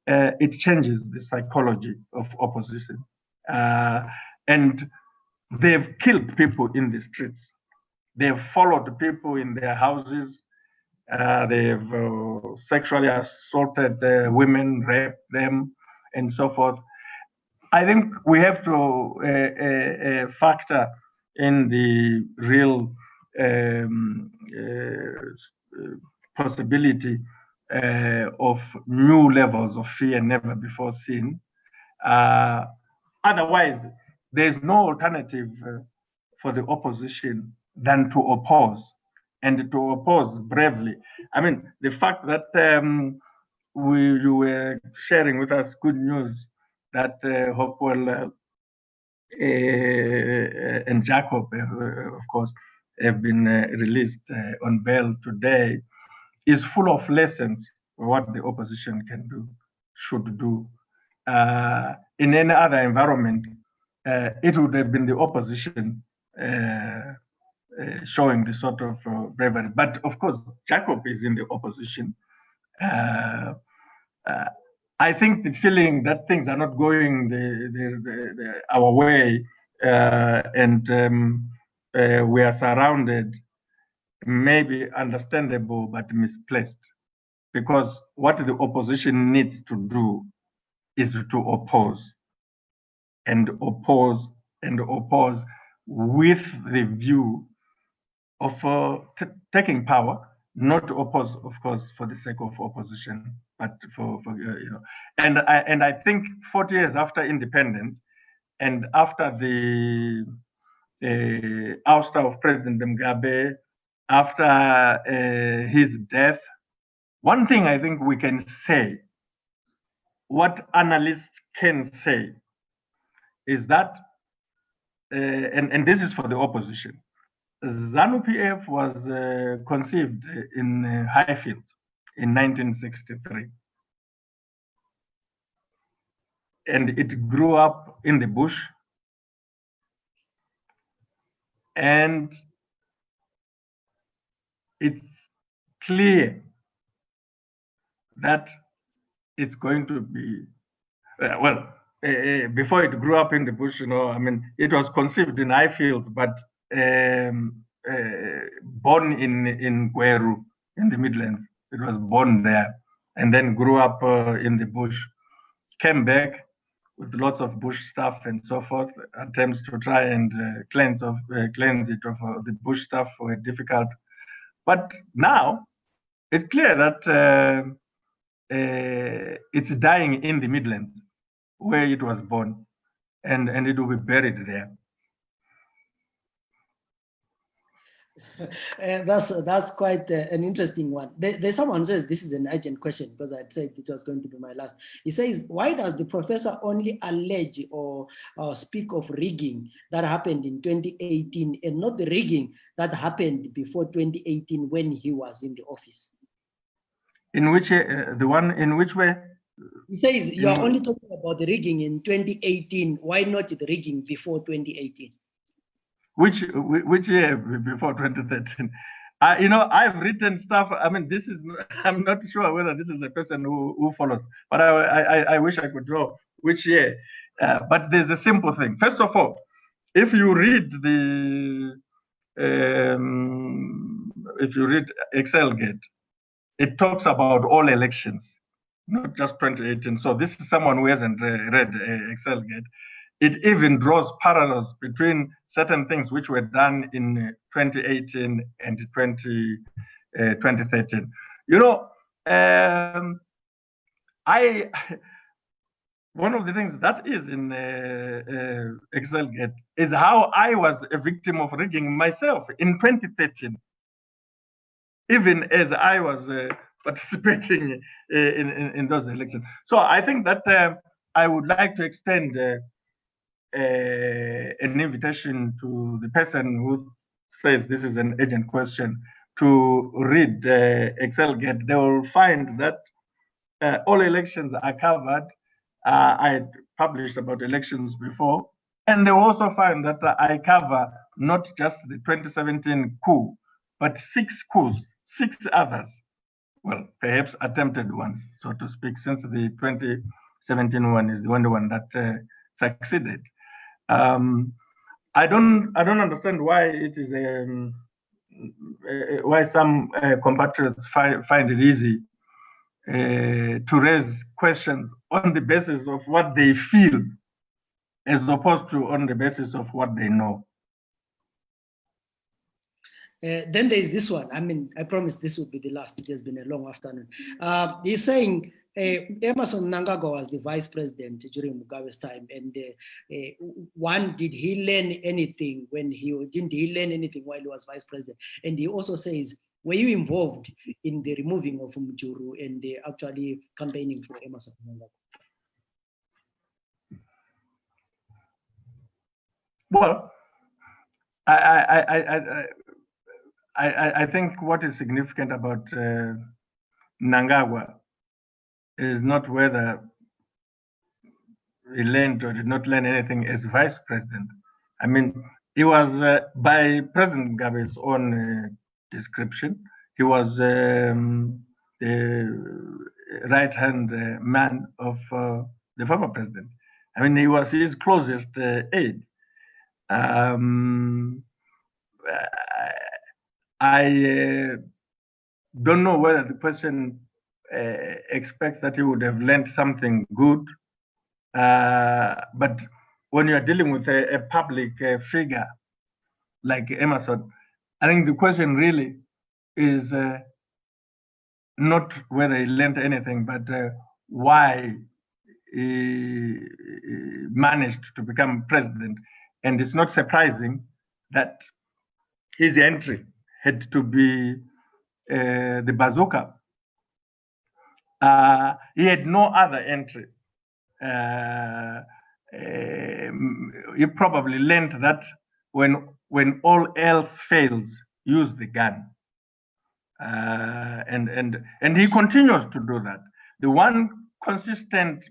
[SPEAKER 2] it changes the psychology of opposition. And they've killed people in the streets. They've followed people in their houses. They've sexually assaulted women, raped them, and so forth. I think we have to factor in the real possibility of new levels of fear never before seen. Otherwise, there's no alternative for the opposition than to oppose, and to oppose bravely. I mean, the fact that you were sharing with us good news that Hopewell and Jacob, of course, have been released on bail today, is full of lessons for what the opposition can do, should do. In any other environment, it would have been the opposition showing the sort of bravery. But of course, Jacob is in the opposition. I think the feeling that things are not going our way, and we are surrounded, may be understandable but misplaced, because what the opposition needs to do is to oppose and oppose and oppose, with the view of taking power, not to oppose, of course, for the sake of opposition, but for And I think 40 years after independence, and after the ouster of President Mugabe, after his death, one thing I think we can say, what analysts can say, is that, and this is for the opposition, ZANU-PF was conceived in Highfield in 1963. And it grew up in the bush. And it's clear that it's going to be, before it grew up in the bush, I mean, it was conceived in Highfield, but born in Gweru, in the Midlands. It was born there and then grew up in the bush, came back with lots of bush stuff and so forth. Attempts to try and cleanse it of the bush stuff were difficult. But now it's clear that it's dying in the Midlands, where it was born, and it will be buried there.
[SPEAKER 1] That's quite an interesting one. There's someone says this is an urgent question because I said it was going to be my last. He says, why does the professor only allege or speak of rigging that happened in 2018 and not the rigging that happened before 2018 when he was in the office?
[SPEAKER 2] In which in which way?
[SPEAKER 1] He says you are only talking about the rigging in 2018. Why not the rigging before 2018?
[SPEAKER 2] Which year before 2013? I've written stuff. I mean, I'm not sure whether this is a person who follows, but I wish I could know which year. But there's a simple thing. First of all, if you read Excelgate, it talks about all elections, not just 2018. So this is someone who hasn't read Excelgate. It even draws parallels between certain things which were done in 2018 and 2013. One of the things that is in Excelgate is how I was a victim of rigging myself in 2013, even as I was participating in those elections. So I think that I would like to extend an invitation to the person who says this is an urgent question to read Excelgate. They will find that all elections are covered. I had published about elections before, and they will also find that I cover not just the 2017 coup, but 6 coups, 6 others. Well, perhaps attempted ones, so to speak, since the 2017 one is the only one that succeeded. I don't understand why it is why some compatriots find it easy to raise questions on the basis of what they feel, as opposed to on the basis of what they know.
[SPEAKER 1] Then there's this one. I mean, I promise this would be the last. It has been a long afternoon. He's saying Emerson Mnangagwa was the vice president during Mugabe's time, and did he learn anything didn't he learn anything while he was vice president? And he also says, were you involved in the removing of Mjuru and actually campaigning for Emerson Mnangagwa?
[SPEAKER 2] Well, I think what is significant about Mnangagwa is not whether he learned or did not learn anything as vice president. I mean, he was, by President Mugabe's own description, he was the right-hand man of the former president. I mean, he was his closest aide. I don't know whether the person expects that he would have learned something good, but when you are dealing with a public figure like Emerson, I think the question really is not whether he learned anything, but why he managed to become president. And it's not surprising that his entry had to be the bazooka. He had no other entry. He probably learned that when when all else fails, use the gun. And he continues to do that. The one consistent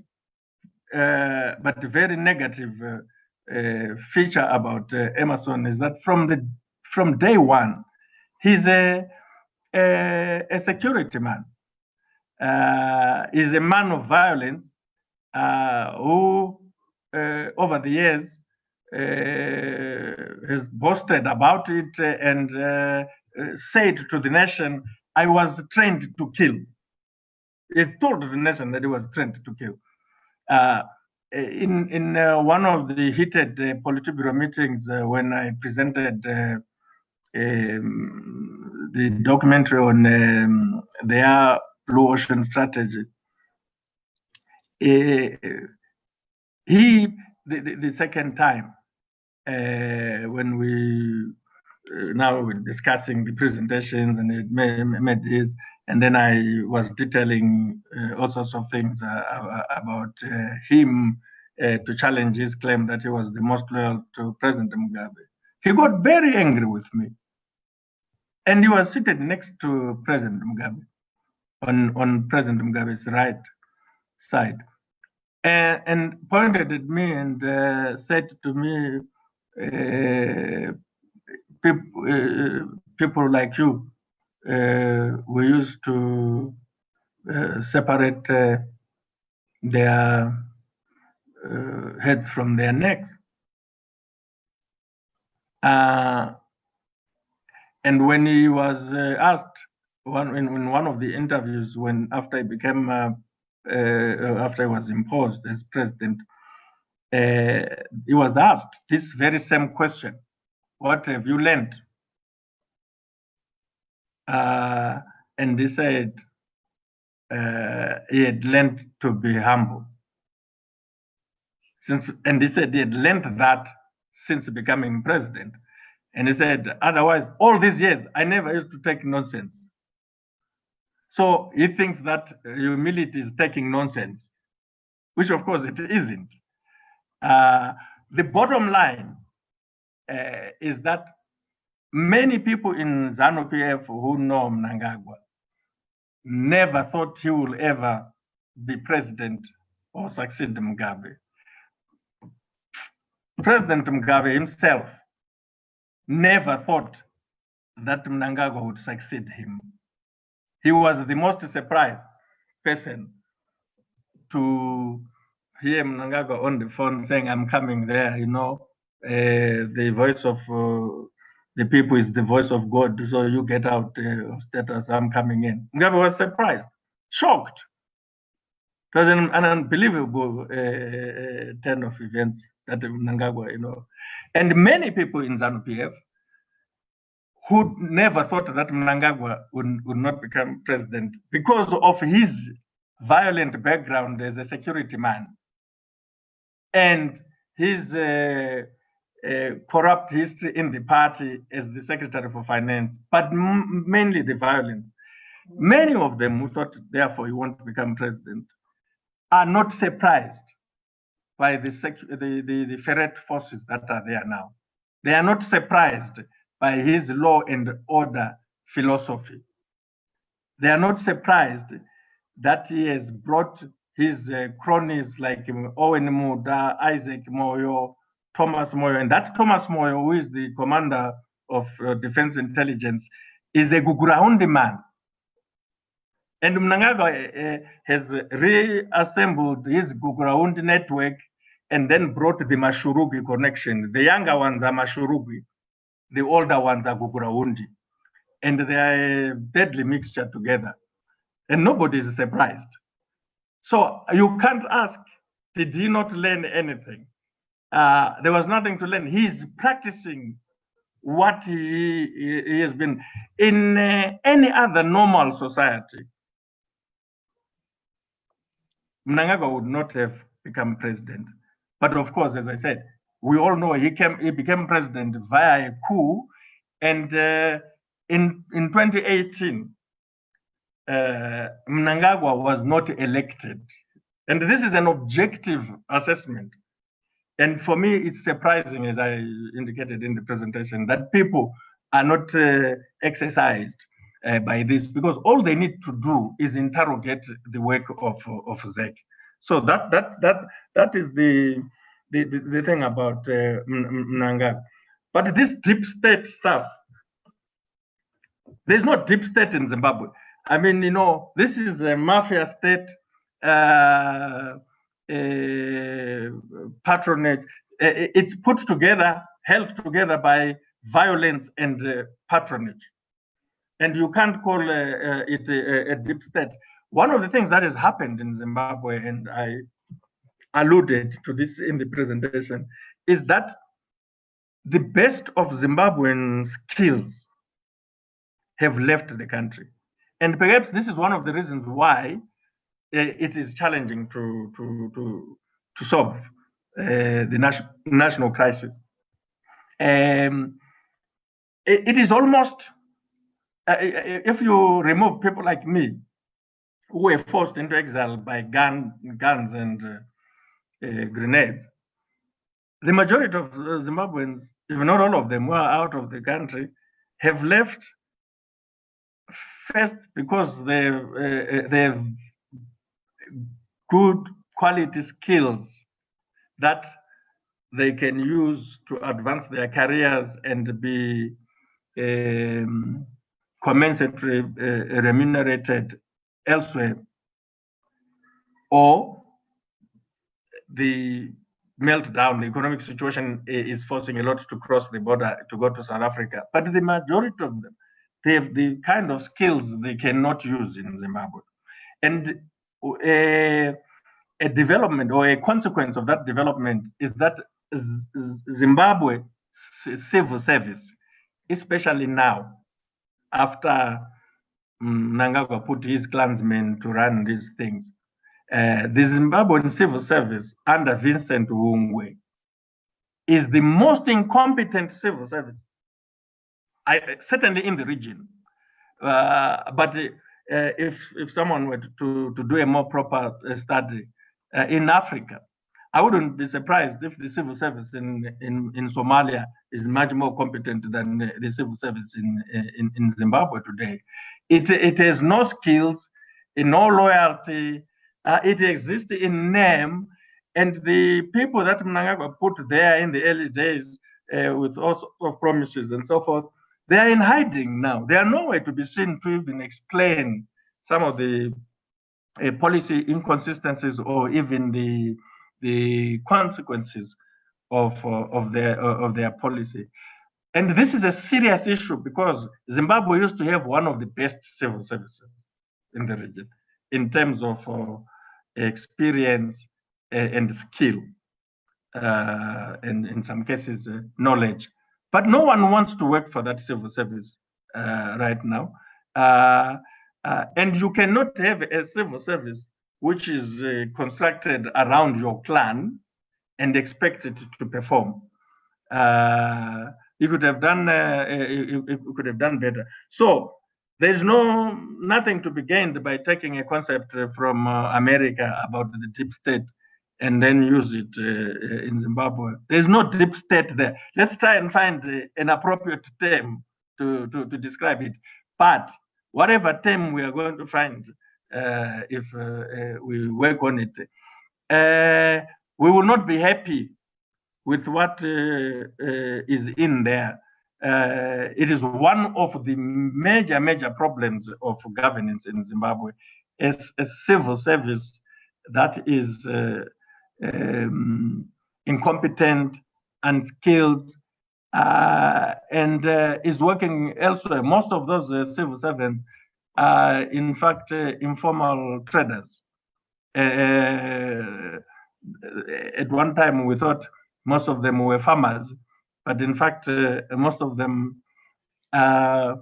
[SPEAKER 2] but very negative feature about Emerson is that from day one, he's a security man. He's a man of violence who, over the years, has boasted about it and said to the nation, "I was trained to kill." He told the nation that he was trained to kill. In one of the heated Politburo meetings when I presented the documentary on their blue ocean strategy, the second time when we now we're discussing the presentations and it made this, and then I was detailing all sorts of things about him to challenge his claim that he was the most loyal to President Mugabe. He got very angry with me, and he was seated next to President Mugabe on President Mugabe's right side, and pointed at me and said to me, people like you, we used to separate their heads from their necks. And when he was asked in one of the interviews, after he became after he was imposed as president, he was asked this very same question: "What have you learned?" And he said he had learned to be humble. And he said he had learned that since becoming president. And he said, otherwise, all these years, I never used to take nonsense. So he thinks that humility is taking nonsense, which of course it isn't. The bottom line is that many people in ZANU-PF who know Mnangagwa never thought he will ever be president or succeed Mugabe. President Mugabe himself never thought that Mnangagwa would succeed him. He was the most surprised person to hear Mnangagwa on the phone saying, "I'm coming there, you know, the voice of the people is the voice of God, so you get out of status, I'm coming in." Mugabe was surprised, shocked. It was an unbelievable turn of events that Mnangagwa, you know. And many people in ZANU-PF who never thought that Mnangagwa would not become president because of his violent background as a security man and his corrupt history in the party as the Secretary for Finance, but mainly the violence. Many of them who thought, therefore, he won't become president are not surprised by the ferret forces that are there now. They are not surprised by his law and order philosophy. They are not surprised that he has brought his cronies like Owen Muda, Isaac Moyo, Thomas Moyo, and that Thomas Moyo, who is the commander of defense intelligence, is a Guguraundi man. And Mnangagwa has reassembled his Guguraundi network and then brought the Mashurugi connection. The younger ones are Mashurugi, the older ones are Guguraundi. And they are a deadly mixture together. And nobody is surprised. So you can't ask, did he not learn anything? There was nothing to learn. He's practicing what he has been in any other normal society. Mnangagwa would not have become president. But of course, as I said, we all know he became president via a coup. And in 2018, Mnangagwa was not elected. And this is an objective assessment. And for me, it's surprising, as I indicated in the presentation, that people are not exercised by this, because all they need to do is interrogate the work of ZEC. So that is the thing about Mnangagwa. But this deep state stuff, there's no deep state in Zimbabwe. I mean, this is a mafia state, patronage. It's put together, held together by violence and patronage. And you can't call it a deep state. One of the things that has happened in Zimbabwe, and I alluded to this in the presentation, is that the best of Zimbabwean skills have left the country. And perhaps this is one of the reasons why it is challenging to solve the national crisis. It is almost, if you remove people like me, who were forced into exile by guns and grenades, the majority of Zimbabweans, if not all of them, who are out of the country, have left first because they have good quality skills that they can use to advance their careers and be commensurately remunerated elsewhere, or the meltdown, the economic situation is forcing a lot to cross the border to go to South Africa. But the majority of them, they have the kind of skills they cannot use in Zimbabwe. And a development or a consequence of that development is that Zimbabwe civil service, especially now, after Mnangagwa put his clansmen to run these things, the Zimbabwean civil service under Vincent Wungwe is the most incompetent civil service, certainly in the region. But if someone were to do a more proper study in Africa, I wouldn't be surprised if the civil service in Somalia is much more competent than the civil service in Zimbabwe today. It has no skills, no loyalty. It exists in name, and the people that Mnangagwa put there in the early days with all sorts of promises and so forth, they are in hiding now. They are nowhere to be seen to even explain some of the policy inconsistencies or even the consequences of their policy. And this is a serious issue because Zimbabwe used to have one of the best civil services in the region in terms of experience and skill, and in some cases knowledge. But no one wants to work for that civil service right now. And you cannot have a civil service which is constructed around your clan and expect it to perform. You could have done better. So there's nothing to be gained by taking a concept from America about the deep state and then use it in Zimbabwe. There's no deep state there. Let's try and find an appropriate term to describe it. But whatever term we are going to find, if we work on it, we will not be happy with what is in there. It is one of the major problems of governance in Zimbabwe. It's a civil service that is incompetent, unskilled, and is working elsewhere. Most of those civil servants are, in fact, informal traders. At one time, we thought most of them were farmers, but in fact, most of them are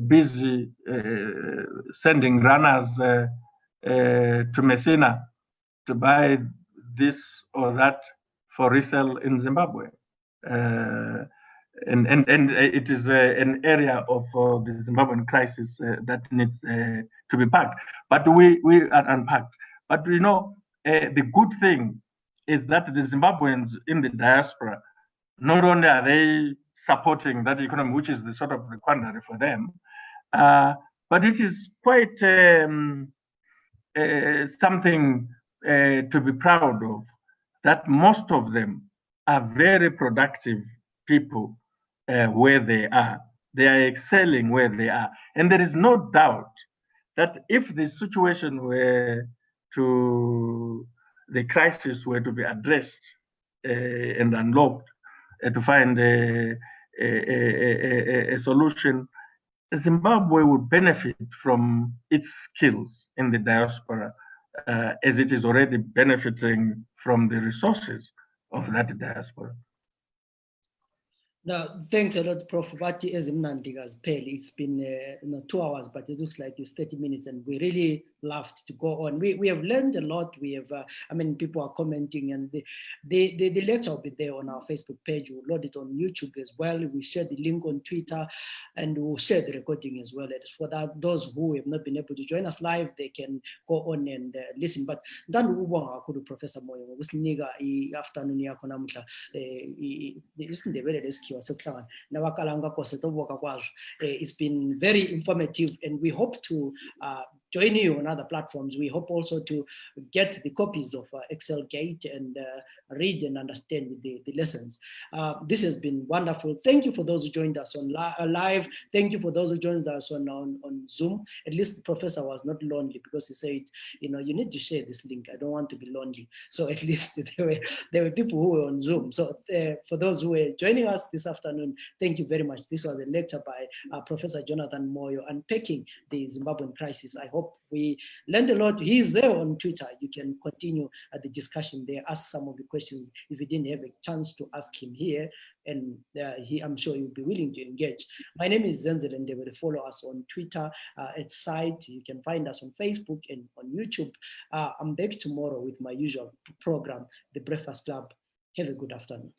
[SPEAKER 2] busy sending runners to Messina to buy this or that for resale in Zimbabwe. And it is an area of the Zimbabwean crisis that needs to be packed. But we are unpacked. But the good thing is that the Zimbabweans in the diaspora, not only are they supporting that economy, which is the sort of the quandary for them, but it is quite something to be proud of, that most of them are very productive people where they are. They are excelling where they are. And there is no doubt that if the situation were to, the crisis were to be addressed and unlocked, to find a solution, Zimbabwe would benefit from its skills in the diaspora, as it is already benefiting from the resources of that diaspora.
[SPEAKER 1] Now, thanks a lot, Prof. Bati Ezimnandiga's Pale. It's been 2 hours, but it looks like it's 30 minutes, and we really loved to go on. We have learned a lot. We have, people are commenting, and the lecture will be there on our Facebook page. We'll load it on YouTube as well. We share the link on Twitter, and we'll share the recording as well. And for that, those who have not been able to join us live, they can go on and listen. But Professor Moyo, afternoon yakho namuhla isindebele lesikhiwa sokuhlangana nabakalanga kose toboka kwazo. It's been very informative, and we hope to join you on other platforms. We hope also to get the copies of Excel Gate and read and understand the lessons. This has been wonderful. Thank you for those who joined us on live. Thank you for those who joined us on Zoom. At least the professor was not lonely, because he said, you need to share this link. I don't want to be lonely. So at least there were people who were on Zoom. So for those who were joining us this afternoon, thank you very much. This was a lecture by Professor Jonathan Moyo, unpacking the Zimbabwean crisis. I hope we learned a lot. He's there on Twitter. You can continue the discussion there, ask some of the questions if you didn't have a chance to ask him here, and I'm sure he'll be willing to engage. My name is Zenzel, and they will follow us on Twitter at site. You can find us on Facebook and on YouTube. I'm back tomorrow with my usual program, The Breakfast Club. Have a good afternoon.